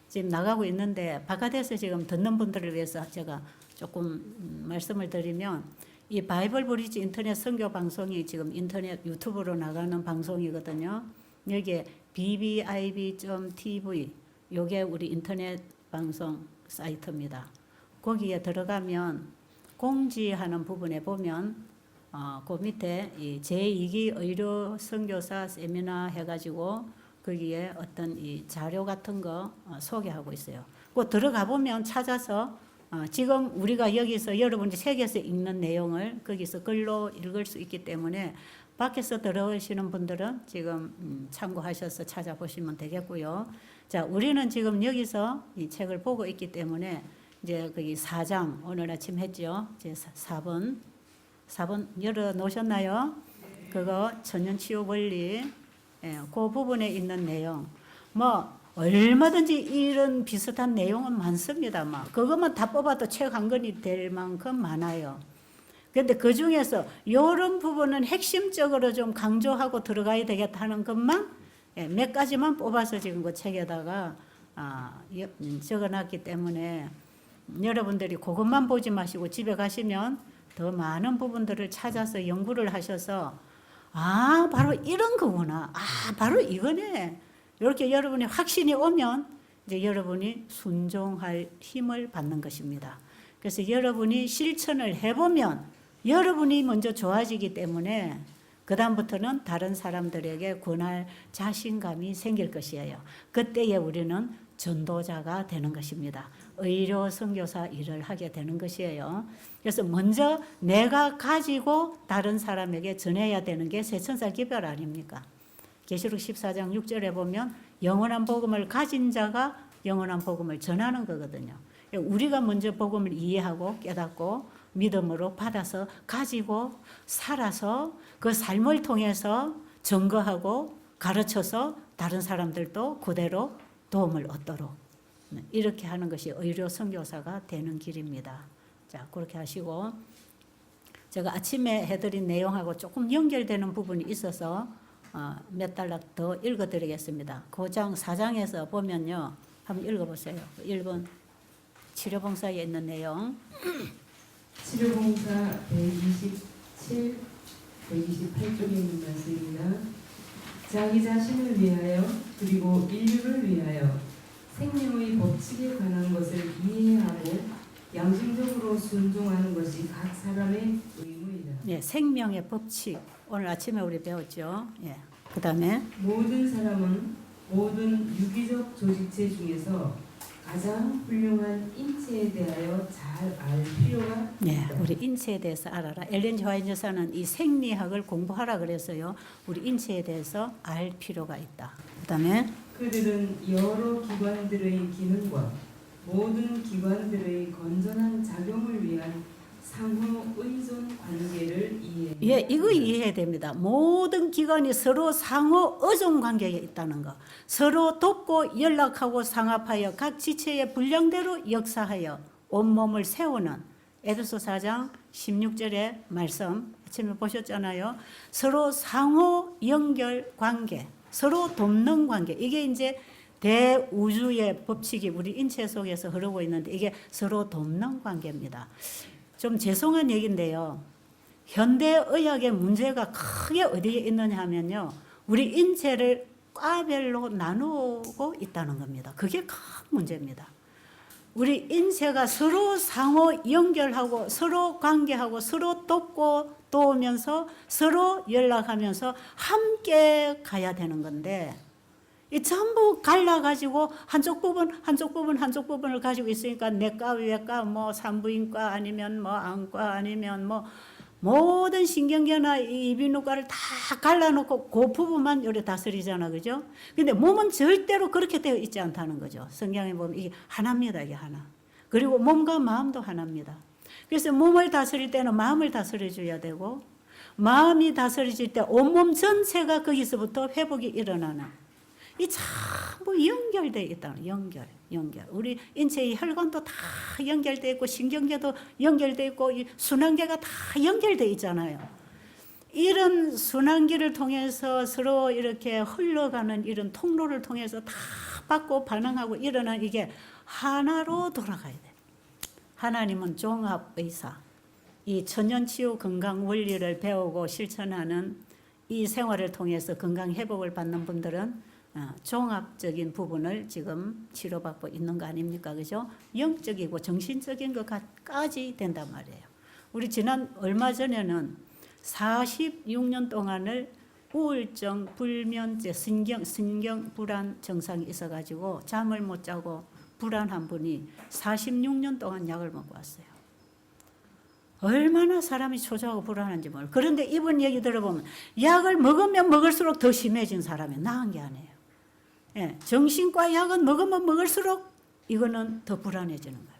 지금 나가고 있는데 바깥에서 지금 듣는 분들을 위해서 제가 조금 말씀을 드리면, 이 바이블 브리지 인터넷 선교 방송이 지금 인터넷 유튜브로 나가는 방송이거든요. 여기에 bbib.tv, 요게 우리 인터넷 방송 사이트입니다. 거기에 들어가면 공지하는 부분에 보면 그 밑에 이 제2기 의료 선교사 세미나 해가지고 거기에 어떤 이 자료 같은 거 소개하고 있어요. 그 들어가 보면 찾아서 지금 우리가 여기서 여러분이 책에서 읽는 내용을 거기서 글로 읽을 수 있기 때문에 밖에서 들어오시는 분들은 지금 참고하셔서 찾아보시면 되겠고요. 자, 우리는 지금 여기서 이 책을 보고 있기 때문에 이제 거기 4장 오늘 아침 했죠. 이제 4번 열어 놓으셨나요? 그거 천연치유 원리, 그 부분에 있는 내용, 뭐 얼마든지 이런 비슷한 내용은 많습니다. 막 그것만 다 뽑아도 책 한 권이 될 만큼 많아요. 근데 그 중에서 이런 부분은 핵심적으로 좀 강조하고 들어가야 되겠다 하는 것만 몇 가지만 뽑아서 지금 그 책에다가 적어놨기 때문에 여러분들이 그것만 보지 마시고 집에 가시면 더 많은 부분들을 찾아서 연구를 하셔서 바로 이런 거구나. 바로 이거네. 이렇게 여러분이 확신이 오면 이제 여러분이 순종할 힘을 받는 것입니다. 그래서 여러분이 실천을 해보면 여러분이 먼저 좋아지기 때문에 그 다음부터는 다른 사람들에게 권할 자신감이 생길 것이에요. 그때에 우리는 전도자가 되는 것입니다. 의료 선교사 일을 하게 되는 것이에요. 그래서 먼저 내가 가지고 다른 사람에게 전해야 되는 게 세천사 기별 아닙니까? 계시록 14장 6절에 보면 영원한 복음을 가진 자가 영원한 복음을 전하는 거거든요. 우리가 먼저 복음을 이해하고 깨닫고 믿음으로 받아서 가지고 살아서 그 삶을 통해서 증거하고 가르쳐서 다른 사람들도 그대로 도움을 얻도록 이렇게 하는 것이 의료 선교사가 되는 길입니다. 자, 그렇게 하시고 제가 아침에 해드린 내용하고 조금 연결되는 부분이 있어서 몇 단락 더 읽어드리겠습니다. 9장 4장에서 보면요. 한번 읽어보세요. 1번 치료봉사에 있는 내용.
치료봉사 127, 128쪽에 있는 말씀입니다. 자기 자신을 위하여 그리고 인류를 위하여 생명의 법칙에 관한 것을 이해하고 양심적으로 순종하는 것이 각 사람의 의무이다.
네, 생명의 법칙. 오늘 아침에 우리 배웠죠. 예. 그 다음에
모든 사람은 모든 유기적 조직체 중에서 가장 훌륭한 인체에 대하여 잘 알 필요가
네,
있다.
우리 인체에 대해서 알아라. 엘렌 지 화이트 여사는 이 생리학을 공부하라 그랬어요. 우리 인체에 대해서 알 필요가 있다. 그 다음에
그들은 여러 기관들의 기능과 모든 기관들의 건전한 작용을 위한 상호 의존 관계를 이해해.
예, 이거 이해해야 됩니다. 모든 기관이 서로 상호 의존 관계에 있다는 거. 서로 돕고 연락하고 상합하여 각 지체의 분량대로 역사하여 온몸을 세우는 에베소 4장 16절의 말씀 아침에 보셨잖아요. 서로 상호 연결 관계, 서로 돕는 관계. 이게 이제 대우주의 법칙이 우리 인체 속에서 흐르고 있는데 이게 서로 돕는 관계입니다. 좀 죄송한 얘기인데요. 현대의학의 문제가 크게 어디에 있느냐 하면요. 우리 인체를 과별로 나누고 있다는 겁니다. 그게 큰 문제입니다. 우리 인체가 서로 상호 연결하고 서로 관계하고 서로 돕고 도우면서 서로 연락하면서 함께 가야 되는 건데 이 전부 갈라가지고 한쪽 부분을 가지고 있으니까 내과, 외과, 뭐 산부인과 아니면 뭐 안과 아니면 뭐 모든 신경계나 이비인후과를 다 갈라놓고 그 부분만 요래 다스리잖아, 그죠? 근데 몸은 절대로 그렇게 되어 있지 않다는 거죠. 성경에 보면 이게 하나입니다, 이게 하나. 그리고 몸과 마음도 하나입니다. 그래서 몸을 다스릴 때는 마음을 다스려줘야 되고 마음이 다스려질 때 온몸 전체가 거기서부터 회복이 일어나는 이 전부 연결되어 있다는 연결. 우리 인체의 혈관도 다 연결되어 있고 신경계도 연결되어 있고 이 순환계가 다 연결되어 있잖아요. 이런 순환기를 통해서 서로 이렇게 흘러가는 이런 통로를 통해서 다 받고 반응하고 일어난 이게 하나로 돌아가야 돼. 하나님은 종합의사. 이 천연치유 건강 원리를 배우고 실천하는 이 생활을 통해서 건강 회복을 받는 분들은 종합적인 부분을 지금 치료받고 있는 거 아닙니까? 그죠? 영적이고 정신적인 것까지 된단 말이에요. 우리 지난 얼마 전에는 46년 동안을 우울증, 불면증, 신경 불안 증상이 있어가지고 잠을 못 자고 불안한 분이 46년 동안 약을 먹고 왔어요. 얼마나 사람이 초조하고 불안한지 몰라요. 그런데 이분 얘기 들어보면 약을 먹으면 먹을수록 더 심해진 사람이 나은 게 아니에요. 예, 정신과 약은 먹으면 먹을수록 이거는 더 불안해지는 거예요.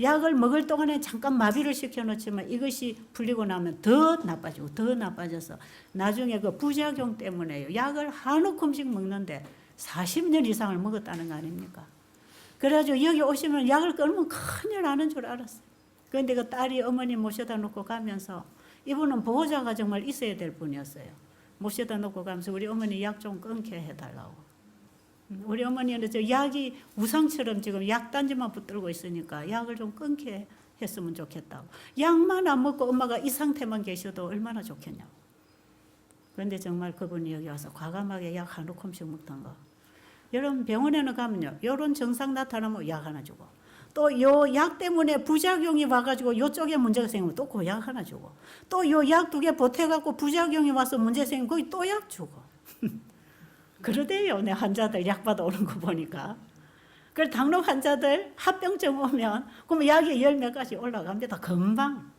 약을 먹을 동안에 잠깐 마비를 시켜놓지만 이것이 풀리고 나면 더 나빠져서 나중에 그 부작용 때문에요. 약을 한 움씩 먹는데 40년 이상을 먹었다는 거 아닙니까? 그래가지고 여기 오시면 약을 끊으면 큰일 나는 줄 알았어요. 그런데 그 딸이 어머니 모셔다 놓고 가면서 이분은 보호자가 정말 있어야 될 분이었어요. 모셔다 놓고 가면서 우리 어머니 약 좀 끊게 해달라고. 우리 어머니는 저 약이 우상처럼 지금 약단지만 붙들고 있으니까 약을 좀 끊게 했으면 좋겠다고. 약만 안 먹고 엄마가 이 상태만 계셔도 얼마나 좋겠냐고. 그런데 정말 그분이 여기 와서 과감하게 약 한 움큼씩 먹던 거. 여러분 병원에는 가면요, 이런 증상 나타나면 약 하나 주고, 또 요 약 때문에 부작용이 와가지고 요쪽에 문제가 생기면 또 그 약 하나 주고, 또 요 약 2개 보태갖고 부작용이 와서 문제 생기면 거기 또 약 주고. 그러대요. 내 환자들 약 받아오는 거 보니까. 그래서 당뇨 환자들 합병증 오면 그러면 약이 10몇 가지 올라갑니다. 금방.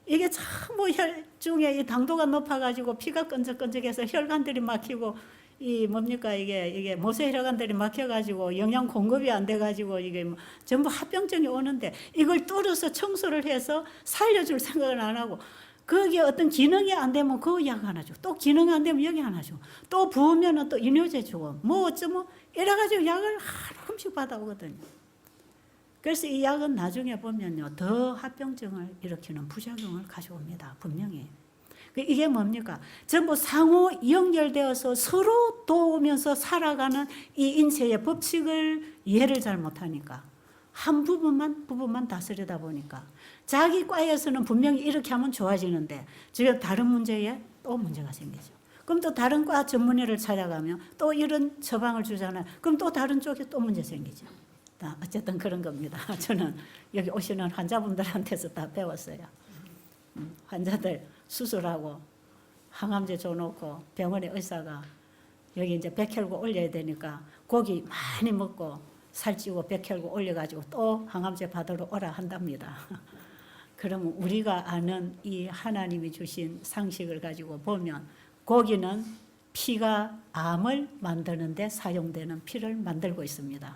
이게 전부 혈 중에 이 당도가 높아가지고 피가 끈적끈적해서 혈관들이 막히고 이 뭡니까 이게 모세 혈관들이 막혀가지고 영양 공급이 안 돼가지고 이게 뭐 전부 합병증이 오는데 이걸 뚫어서 청소를 해서 살려줄 생각을 안 하고 거기에 어떤 기능이 안 되면 그 약 하나 주고 또 기능이 안 되면 여기 하나 주고 또 부으면은 또 이뇨제 주고 뭐 어쩌면 이래가지고 약을 하나씩 받아오거든요. 그래서 이 약은 나중에 보면요 더 합병증을 일으키는 부작용을 가져옵니다. 분명히. 이게 뭡니까? 전부 상호 연결되어서 서로 도우면서 살아가는 이 인체의 법칙을 이해를 잘 못하니까 한 부분만 다스리다 보니까 자기 과에서는 분명히 이렇게 하면 좋아지는데 지금 다른 문제에 또 문제가 생기죠. 그럼 또 다른 과 전문의를 찾아가면 또 이런 처방을 주잖아요. 그럼 또 다른 쪽에 또 문제 생기죠. 어쨌든 그런 겁니다. 저는 여기 오시는 환자분들한테서 다 배웠어요. 환자들 수술하고 항암제 줘놓고 병원의 의사가 여기 이제 백혈구 올려야 되니까 고기 많이 먹고 살찌고 백혈구 올려가지고 또 항암제 받으러 오라 한답니다. 그러면 우리가 아는 이 하나님이 주신 상식을 가지고 보면 고기는 피가 암을 만드는데 사용되는 피를 만들고 있습니다.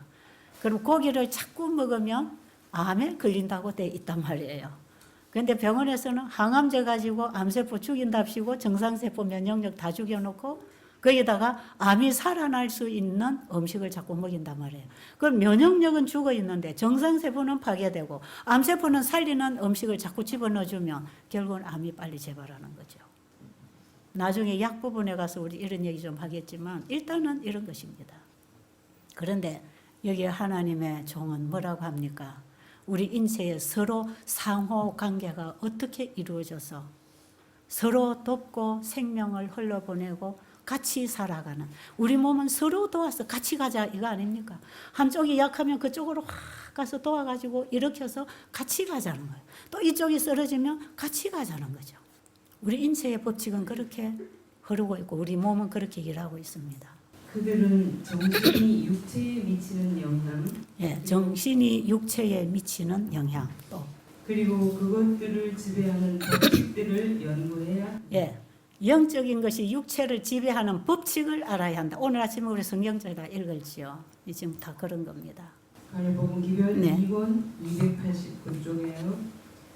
그럼 고기를 자꾸 먹으면 암에 걸린다고 돼 있단 말이에요. 그런데 병원에서는 항암제 가지고 암세포 죽인답시고 정상세포 면역력 다 죽여놓고 거기다가 암이 살아날 수 있는 음식을 자꾸 먹인단 말이에요. 그럼 면역력은 죽어 있는데 정상세포는 파괴되고 암세포는 살리는 음식을 자꾸 집어넣어주면 결국은 암이 빨리 재발하는 거죠. 나중에 약 부분에 가서 우리 이런 얘기 좀 하겠지만 일단은 이런 것입니다. 그런데 여기 하나님의 종은 뭐라고 합니까? 우리 인체에 서로 상호 관계가 어떻게 이루어져서 서로 돕고 생명을 흘러보내고 같이 살아가는 우리 몸은 서로 도와서 같이 가자 이거 아닙니까? 한쪽이 약하면 그쪽으로 확 가서 도와가지고 일으켜서 같이 가자는 거예요. 또 이쪽이 쓰러지면 같이 가자는 거죠. 우리 인체의 법칙은 그렇게 흐르고 있고 우리 몸은 그렇게 일하고 있습니다.
그들은 정신이 육체에 미치는 영향,
예, 정신이 육체에 미치는 영향 또
그리고 그것들을 지배하는 법칙들을 연구해야
예, 영적인 것이 육체를 지배하는 법칙을 알아야 한다. 오늘 아침에 우리 성경절 다 읽었지요. 지금 다 그런 겁니다.
가을복음 기별
네.
2권 289쪽에요.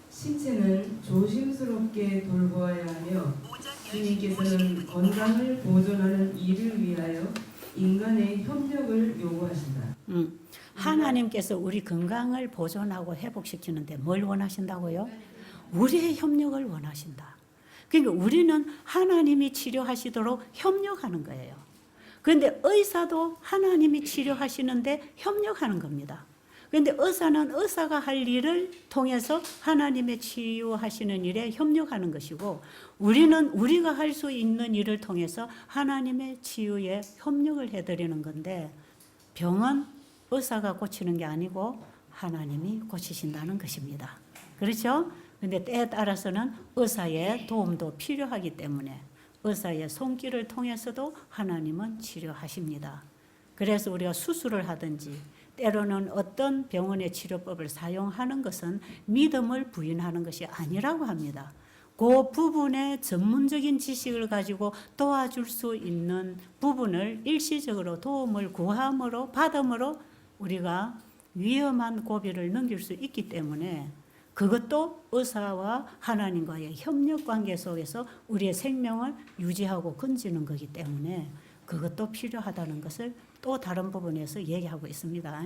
신체는 조심스럽게 돌보아야 하며 주님께서는 건강을 보존하는 일을 위하여 인간의 협력을 요구하신다.
하나님께서 우리 건강을 보존하고 회복시키는데 뭘 원하신다고요? 우리의 협력을 원하신다. 그러니까 우리는 하나님이 치료하시도록 협력하는 거예요. 그런데 의사도 하나님이 치료하시는데 협력하는 겁니다. 그런데 의사는 의사가 할 일을 통해서 하나님의 치유하시는 일에 협력하는 것이고 우리는 우리가 할 수 있는 일을 통해서 하나님의 치유에 협력을 해드리는 건데 병은 의사가 고치는 게 아니고 하나님이 고치신다는 것입니다. 그렇죠? 근데 때에 따라서는 의사의 도움도 필요하기 때문에 의사의 손길을 통해서도 하나님은 치료하십니다. 그래서 우리가 수술을 하든지 때로는 어떤 병원의 치료법을 사용하는 것은 믿음을 부인하는 것이 아니라고 합니다. 그 부분의 전문적인 지식을 가지고 도와줄 수 있는 부분을 일시적으로 도움을 구함으로 받음으로 우리가 위험한 고비를 넘길 수 있기 때문에 그것도 의사와 하나님과의 협력 관계 속에서 우리의 생명을 유지하고 건지는 거기 때문에 그것도 필요하다는 것을 또 다른 부분에서 얘기하고 있습니다.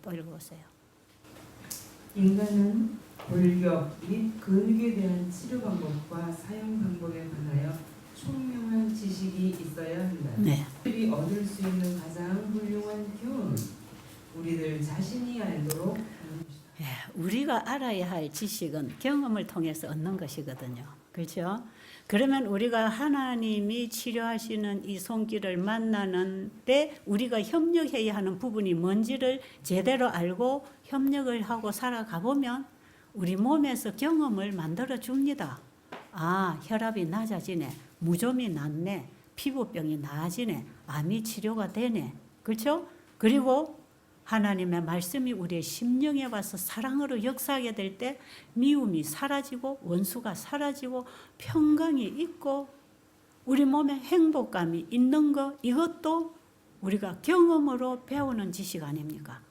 또 읽어보세요.
인간은 골격 및 근육에 대한 치료 방법과 사용 방법에 관하여 총명한 지식이 있어야 한다.
네.
우리들이 얻을 수 있는 가장 훌륭한 교훈은 우리들 자신이 알도록 하는 것이다.
예, 우리가 알아야 할 지식은 경험을 통해서 얻는 것이거든요. 그렇죠? 그러면 우리가 하나님이 치료하시는 이 손길을 만나는 때 우리가 협력해야 하는 부분이 뭔지를 제대로 알고 협력을 하고 살아가 보면 우리 몸에서 경험을 만들어 줍니다. 아, 혈압이 낮아지네. 무좀이 낫네. 피부병이 나아지네. 암이 치료가 되네. 그렇죠? 그리고 하나님의 말씀이 우리의 심령에 와서 사랑으로 역사하게 될 때 미움이 사라지고 원수가 사라지고 평강이 있고 우리 몸에 행복감이 있는 것, 이것도 우리가 경험으로 배우는 지식 아닙니까?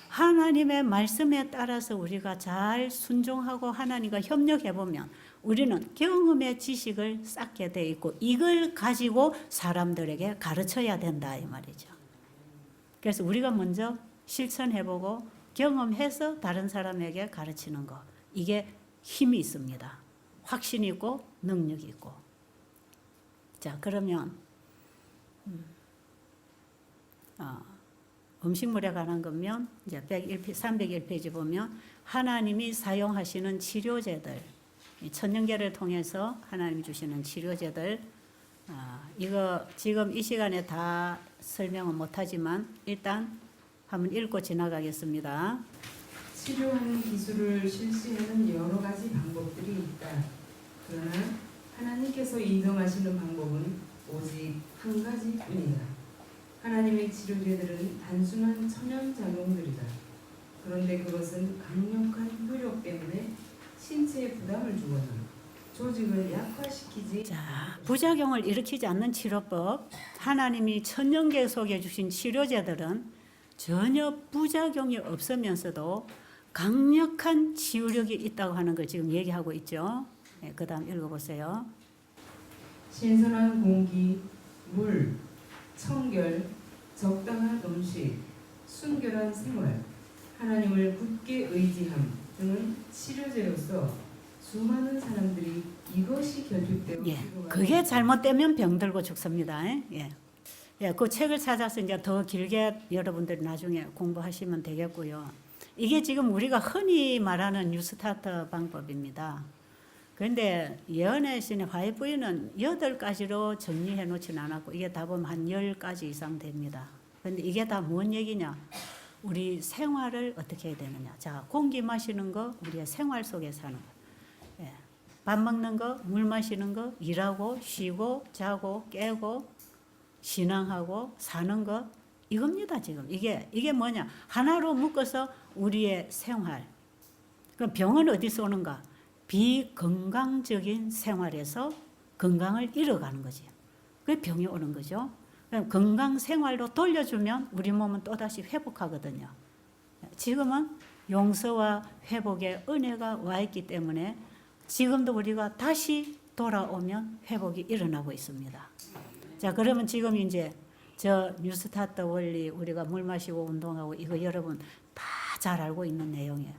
하나님의 말씀에 따라서 우리가 잘 순종하고 하나님과 협력해 보면 우리는 경험의 지식을 쌓게 돼 있고 이걸 가지고 사람들에게 가르쳐야 된다 이 말이죠. 그래서 우리가 먼저 실천해보고 경험해서 다른 사람에게 가르치는 것, 이게 힘이 있습니다. 확신이 있고 능력이 있고. 자, 그러면 음식물에 관한 거면 이제 301페이지 보면 하나님이 사용하시는 치료제들, 천연계를 통해서 하나님이 주시는 치료제들, 이거 지금 이 시간에 다 설명은 못하지만 일단 한번 읽고 지나가겠습니다.
치료하는 기술을 실시하는 여러 가지 방법들이 있다. 그러나 하나님께서 인정하시는 방법은 오직 한 가지뿐이다. 하나님의 치료제들은 단순한 천연작용들이다. 그런데 그것은 강력한 효력 때문에 신체에 부담을 주거나 조직을 약화시키지.
자, 부작용을 일으키지 않는 치료법, 하나님이 천연계 속에 주신 치료제들은 전혀 부작용이 없으면서도 강력한 치유력이 있다고 하는 걸 지금 얘기하고 있죠. 네, 그 다음 읽어보세요.
신선한 공기, 물, 청결, 적당한 음식, 순결한 생활, 하나님을 굳게 의지함 등은 치료제로서 수많은 사람들이 이것이 결핍되어
예, 그게 잘못되면 병들고 죽습니다. 예, 그 책을 찾아서 이제 더 길게 여러분들 나중에 공부하시면 되겠고요. 이게 지금 우리가 흔히 말하는 뉴스타터 방법입니다. 그런데 예언의 신의 화이브에는 8가지로 정리해 놓지는 않았고 이게 다 보면 한 10가지 이상 됩니다. 그런데 이게 다 뭔 얘기냐? 우리 생활을 어떻게 해야 되느냐? 자, 공기 마시는 거 우리의 생활 속에 사는 거. 예, 밥 먹는 거, 물 마시는 거, 일하고 쉬고 자고 깨고 신앙하고 사는 것 이겁니다. 지금 이게 뭐냐? 하나로 묶어서 우리의 생활. 그럼 병은 어디서 오는가? 비건강적인 생활에서 건강을 잃어가는 거지. 그게 병이 오는 거죠. 그럼 건강 생활로 돌려주면 우리 몸은 또다시 회복하거든요. 지금은 용서와 회복의 은혜가 와 있기 때문에 지금도 우리가 다시 돌아오면 회복이 일어나고 있습니다. 자, 그러면 지금 이제 저 뉴스타터 원리 우리가 물 마시고 운동하고 이거 여러분 다 잘 알고 있는 내용이에요.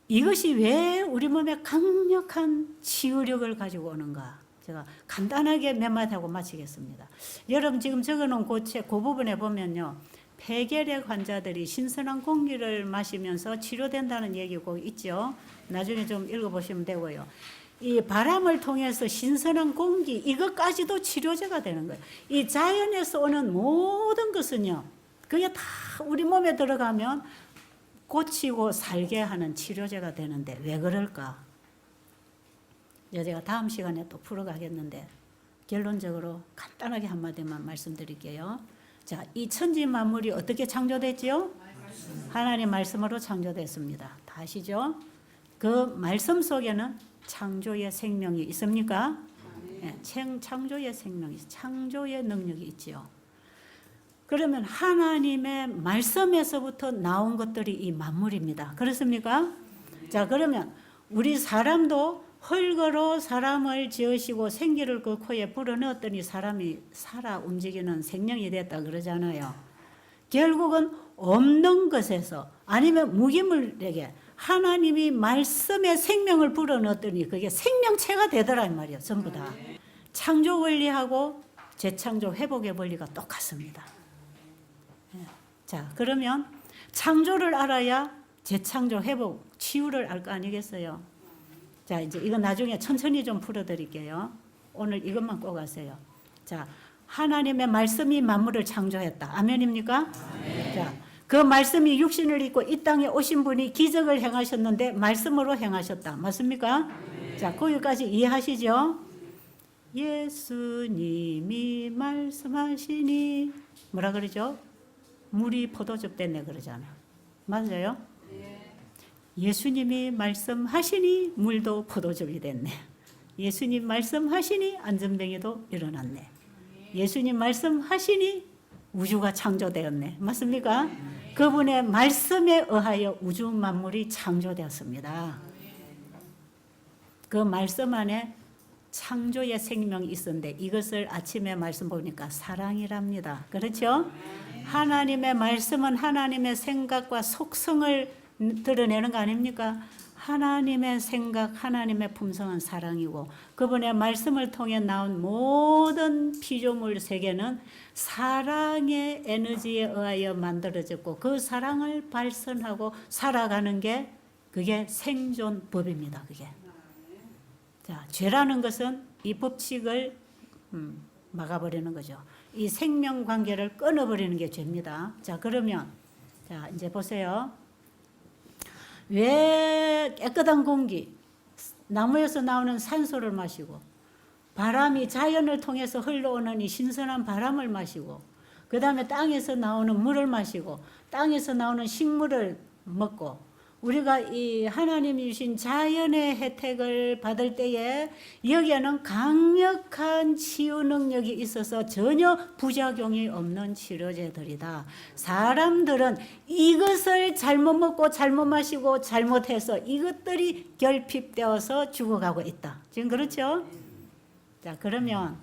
이것이 왜 우리 몸에 강력한 치유력을 가지고 오는가? 제가 간단하게 몇 마디 하고 마치겠습니다. 여러분 지금 적어놓은 그 부분에 보면요. 폐결핵 환자들이 신선한 공기를 마시면서 치료된다는 얘기 꼭 있죠. 나중에 좀 읽어보시면 되고요. 이 바람을 통해서 신선한 공기 이것까지도 치료제가 되는 거예요. 이 자연에서 오는 모든 것은요. 그게 다 우리 몸에 들어가면 고치고 살게 하는 치료제가 되는데 왜 그럴까? 제가 다음 시간에 또 풀어가겠는데 결론적으로 간단하게 한마디만 말씀드릴게요. 자, 이 천지 만물이 어떻게 창조됐지요? 하나님 말씀으로 창조됐습니다. 다 아시죠? 그 말씀 속에는 창조의 생명이 있습니까? 네, 창조의 생명이, 창조의 능력이 있지요. 그러면 하나님의 말씀에서부터 나온 것들이 이 만물입니다. 그렇습니까? 자, 그러면 우리 사람도 흙으로 사람을 지으시고 생기를 그 코에 불어넣었더니 사람이 살아 움직이는 생명이 됐다 그러잖아요. 결국은 없는 것에서 아니면 무기물에게 하나님이 말씀에 생명을 불어넣었더니 그게 생명체가 되더라 이 말이에요. 전부 다. 창조 원리하고 재창조 회복의 원리가 똑같습니다. 자, 그러면 창조를 알아야 재창조 회복 치유를 알 거 아니겠어요? 자, 이제 이거 나중에 천천히 좀 풀어드릴게요. 오늘 이것만 꼭 아세요. 자, 하나님의 말씀이 만물을 창조했다. 아멘입니까? 자, 그 말씀이 육신을 입고 이 땅에 오신 분이 기적을 행하셨는데 말씀으로 행하셨다. 맞습니까? 자, 거기까지 이해하시죠? 예수님이 말씀하시니 뭐라 그러죠? 물이 포도즙 됐네 그러잖아요. 맞아요? 예수님이 말씀하시니 물도 포도즙이 됐네. 예수님 말씀하시니 안전병이도 일어났네. 예수님 말씀하시니 우주가 창조되었네. 맞습니까? 그분의 말씀에 의하여 우주 만물이 창조되었습니다. 그 말씀 안에 창조의 생명이 있었는데 이것을 아침에 말씀 보니까 사랑이랍니다. 그렇죠? 하나님의 말씀은 하나님의 생각과 속성을 드러내는 거 아닙니까? 하나님의 생각, 하나님의 품성은 사랑이고 그분의 말씀을 통해 나온 모든 피조물 세계는 사랑의 에너지에 의하여 만들어졌고 그 사랑을 발산하고 살아가는 게 그게 생존법입니다. 그게. 자, 죄라는 것은 이 법칙을 막아버리는 거죠. 이 생명 관계를 끊어버리는 게 죄입니다. 자, 그러면 자, 이제 보세요. 왜 깨끗한 공기, 나무에서 나오는 산소를 마시고 바람이 자연을 통해서 흘러오는 이 신선한 바람을 마시고 그 다음에 땅에서 나오는 물을 마시고 땅에서 나오는 식물을 먹고 우리가 이 하나님이 주신 자연의 혜택을 받을 때에 여기에는 강력한 치유 능력이 있어서 전혀 부작용이 없는 치료제들이다. 사람들은 이것을 잘못 먹고 잘못 마시고 잘못해서 이것들이 결핍되어서 죽어가고 있다. 지금 그렇죠? 자, 그러면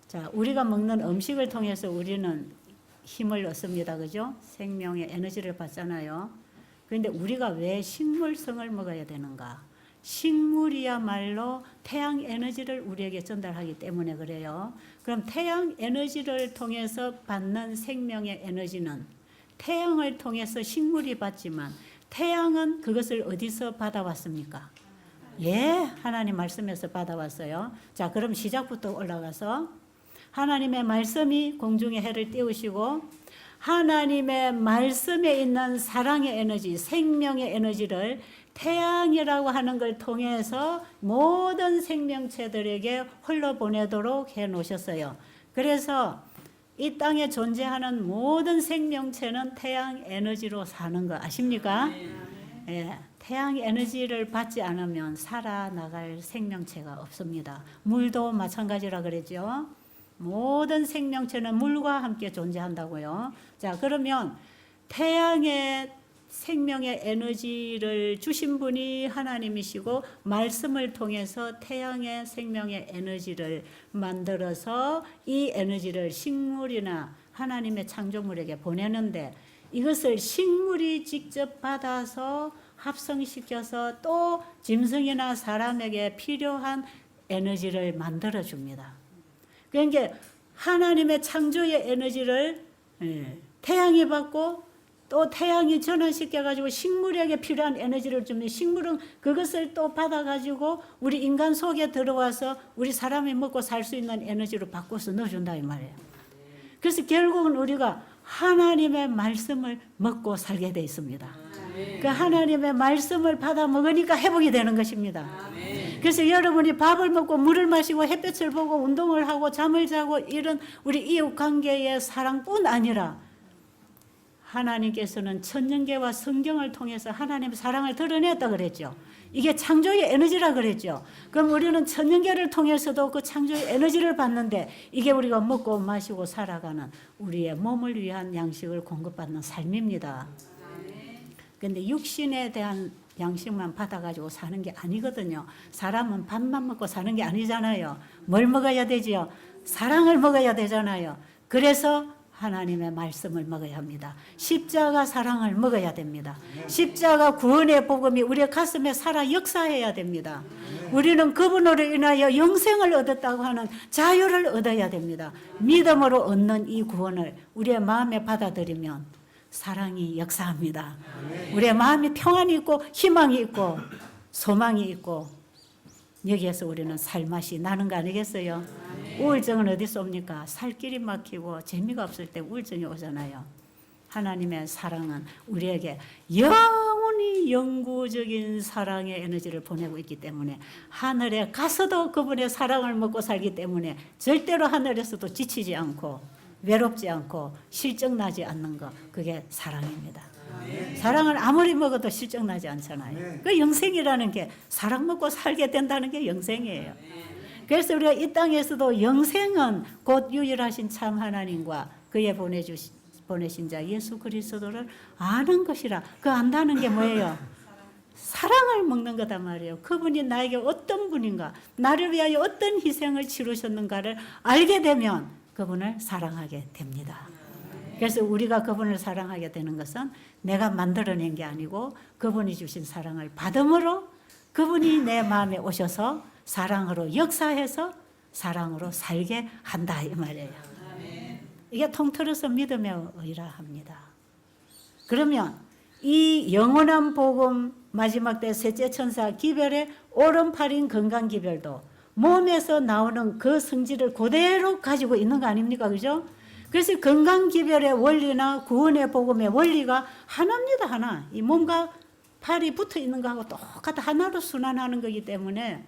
자, 우리가 먹는 음식을 통해서 우리는 힘을 얻습니다. 그죠? 생명의 에너지를 받잖아요. 그런데 우리가 왜 식물성을 먹어야 되는가? 식물이야말로 태양 에너지를 우리에게 전달하기 때문에 그래요. 그럼 태양 에너지를 통해서 받는 생명의 에너지는 태양을 통해서 식물이 받지만 태양은 그것을 어디서 받아왔습니까? 예, 하나님 말씀에서 받아왔어요. 자, 그럼 시작부터 올라가서 하나님의 말씀이 공중의 해를 띄우시고 하나님의 말씀에 있는 사랑의 에너지, 생명의 에너지를 태양이라고 하는 걸 통해서 모든 생명체들에게 흘러보내도록 해 놓으셨어요. 그래서 이 땅에 존재하는 모든 생명체는 태양 에너지로 사는 거 아십니까? 예, 태양 에너지를 받지 않으면 살아나갈 생명체가 없습니다. 물도 마찬가지라 그랬죠. 모든 생명체는 물과 함께 존재한다고요. 자, 그러면 태양의 생명의 에너지를 주신 분이 하나님이시고 말씀을 통해서 태양의 생명의 에너지를 만들어서 이 에너지를 식물이나 하나님의 창조물에게 보내는데 이것을 식물이 직접 받아서 합성시켜서 또 짐승이나 사람에게 필요한 에너지를 만들어 줍니다. 그러니까 하나님의 창조의 에너지를 태양이 받고 또 태양이 전환시켜가지고 식물에게 필요한 에너지를 주면 식물은 그것을 또 받아가지고 우리 인간 속에 들어와서 우리 사람이 먹고 살 수 있는 에너지로 바꿔서 넣어준다 이 말이에요. 그래서 결국은 우리가 하나님의 말씀을 먹고 살게 돼 있습니다. 그 하나님의 말씀을 받아 먹으니까 회복이 되는 것입니다. 그래서 여러분이 밥을 먹고 물을 마시고 햇볕을 보고 운동을 하고 잠을 자고 이런 우리 이웃 관계의 사랑뿐 아니라 하나님께서는 천년계와 성경을 통해서 하나님의 사랑을 드러냈다 그랬죠. 이게 창조의 에너지라 그랬죠. 그럼 우리는 천년계를 통해서도 그 창조의 에너지를 받는데 이게 우리가 먹고 마시고 살아가는 우리의 몸을 위한 양식을 공급받는 삶입니다. 그런데 육신에 대한 양식만 받아가지고 사는 게 아니거든요. 사람은 밥만 먹고 사는 게 아니잖아요. 뭘 먹어야 되지요? 사랑을 먹어야 되잖아요. 그래서 하나님의 말씀을 먹어야 합니다. 십자가 사랑을 먹어야 됩니다. 십자가 구원의 복음이 우리의 가슴에 살아 역사해야 됩니다. 우리는 그분으로 인하여 영생을 얻었다고 하는 자유를 얻어야 됩니다. 믿음으로 얻는 이 구원을 우리의 마음에 받아들이면 사랑이 역사합니다. 우리의 마음이 평안이 있고 희망이 있고 소망이 있고 여기에서 우리는 살맛이 나는 거 아니겠어요? 우울증은 어디서 옵니까? 살 길이 막히고 재미가 없을 때 우울증이 오잖아요. 하나님의 사랑은 우리에게 영원히 영구적인 사랑의 에너지를 보내고 있기 때문에 하늘에 가서도 그분의 사랑을 먹고 살기 때문에 절대로 하늘에서도 지치지 않고 외롭지 않고 실증나지 않는 것, 그게 사랑입니다. 사랑을 아무리 먹어도 실증나지 않잖아요. 그 영생이라는 게 사랑 먹고 살게 된다는 게 영생이에요. 그래서 우리가 이 땅에서도 영생은 곧 유일하신 참 하나님과 그의 보내신 자 예수 그리스도를 아는 것이라. 그 안다는 게 뭐예요? 사랑을 먹는 거단 말이에요. 그분이 나에게 어떤 분인가, 나를 위하여 어떤 희생을 치르셨는가를 알게 되면 그분을 사랑하게 됩니다. 그래서 우리가 그분을 사랑하게 되는 것은 내가 만들어낸 게 아니고 그분이 주신 사랑을 받음으로 그분이 내 마음에 오셔서 사랑으로 역사해서 사랑으로 살게 한다 이 말이에요. 이게 통틀어서 믿음의 의라 합니다. 그러면 이 영원한 복음 마지막 때 셋째 천사 기별의 오른팔인 건강 기별도 몸에서 나오는 그 성질을 그대로 가지고 있는 거 아닙니까? 그죠? 그래서 건강 기별의 원리나 구원의 복음의 원리가 하나입니다. 하나. 이 몸과 팔이 붙어 있는 거하고 똑같아 하나로 순환하는 거기 때문에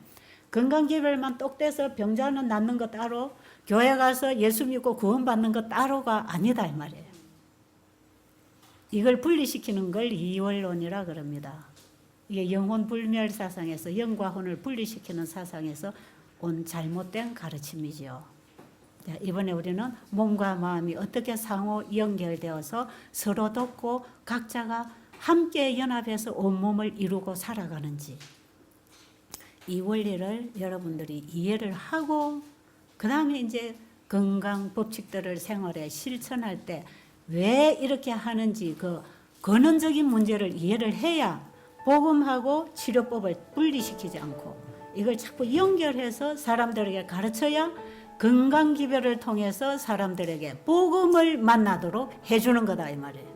건강 기별만 똑 떼서 병자는 낫는 거 따로 교회 가서 예수 믿고 구원받는 거 따로가 아니다 이 말이에요. 이걸 분리시키는 걸 이원론이라 그럽니다. 이게 영혼 불멸 사상에서 영과 혼을 분리시키는 사상에서 온 잘못된 가르침이죠. 이번에 우리는 몸과 마음이 어떻게 상호 연결되어서 서로 돕고 각자가 함께 연합해서 온몸을 이루고 살아가는지 이 원리를 여러분들이 이해를 하고 그 다음에 이제 건강 법칙들을 생활에 실천할 때 왜 이렇게 하는지 그 근원적인 문제를 이해를 해야 복음하고 치료법을 분리시키지 않고 이걸 자꾸 연결해서 사람들에게 가르쳐야 건강 기별을 통해서 사람들에게 복음을 만나도록 해주는 거다 이 말이에요.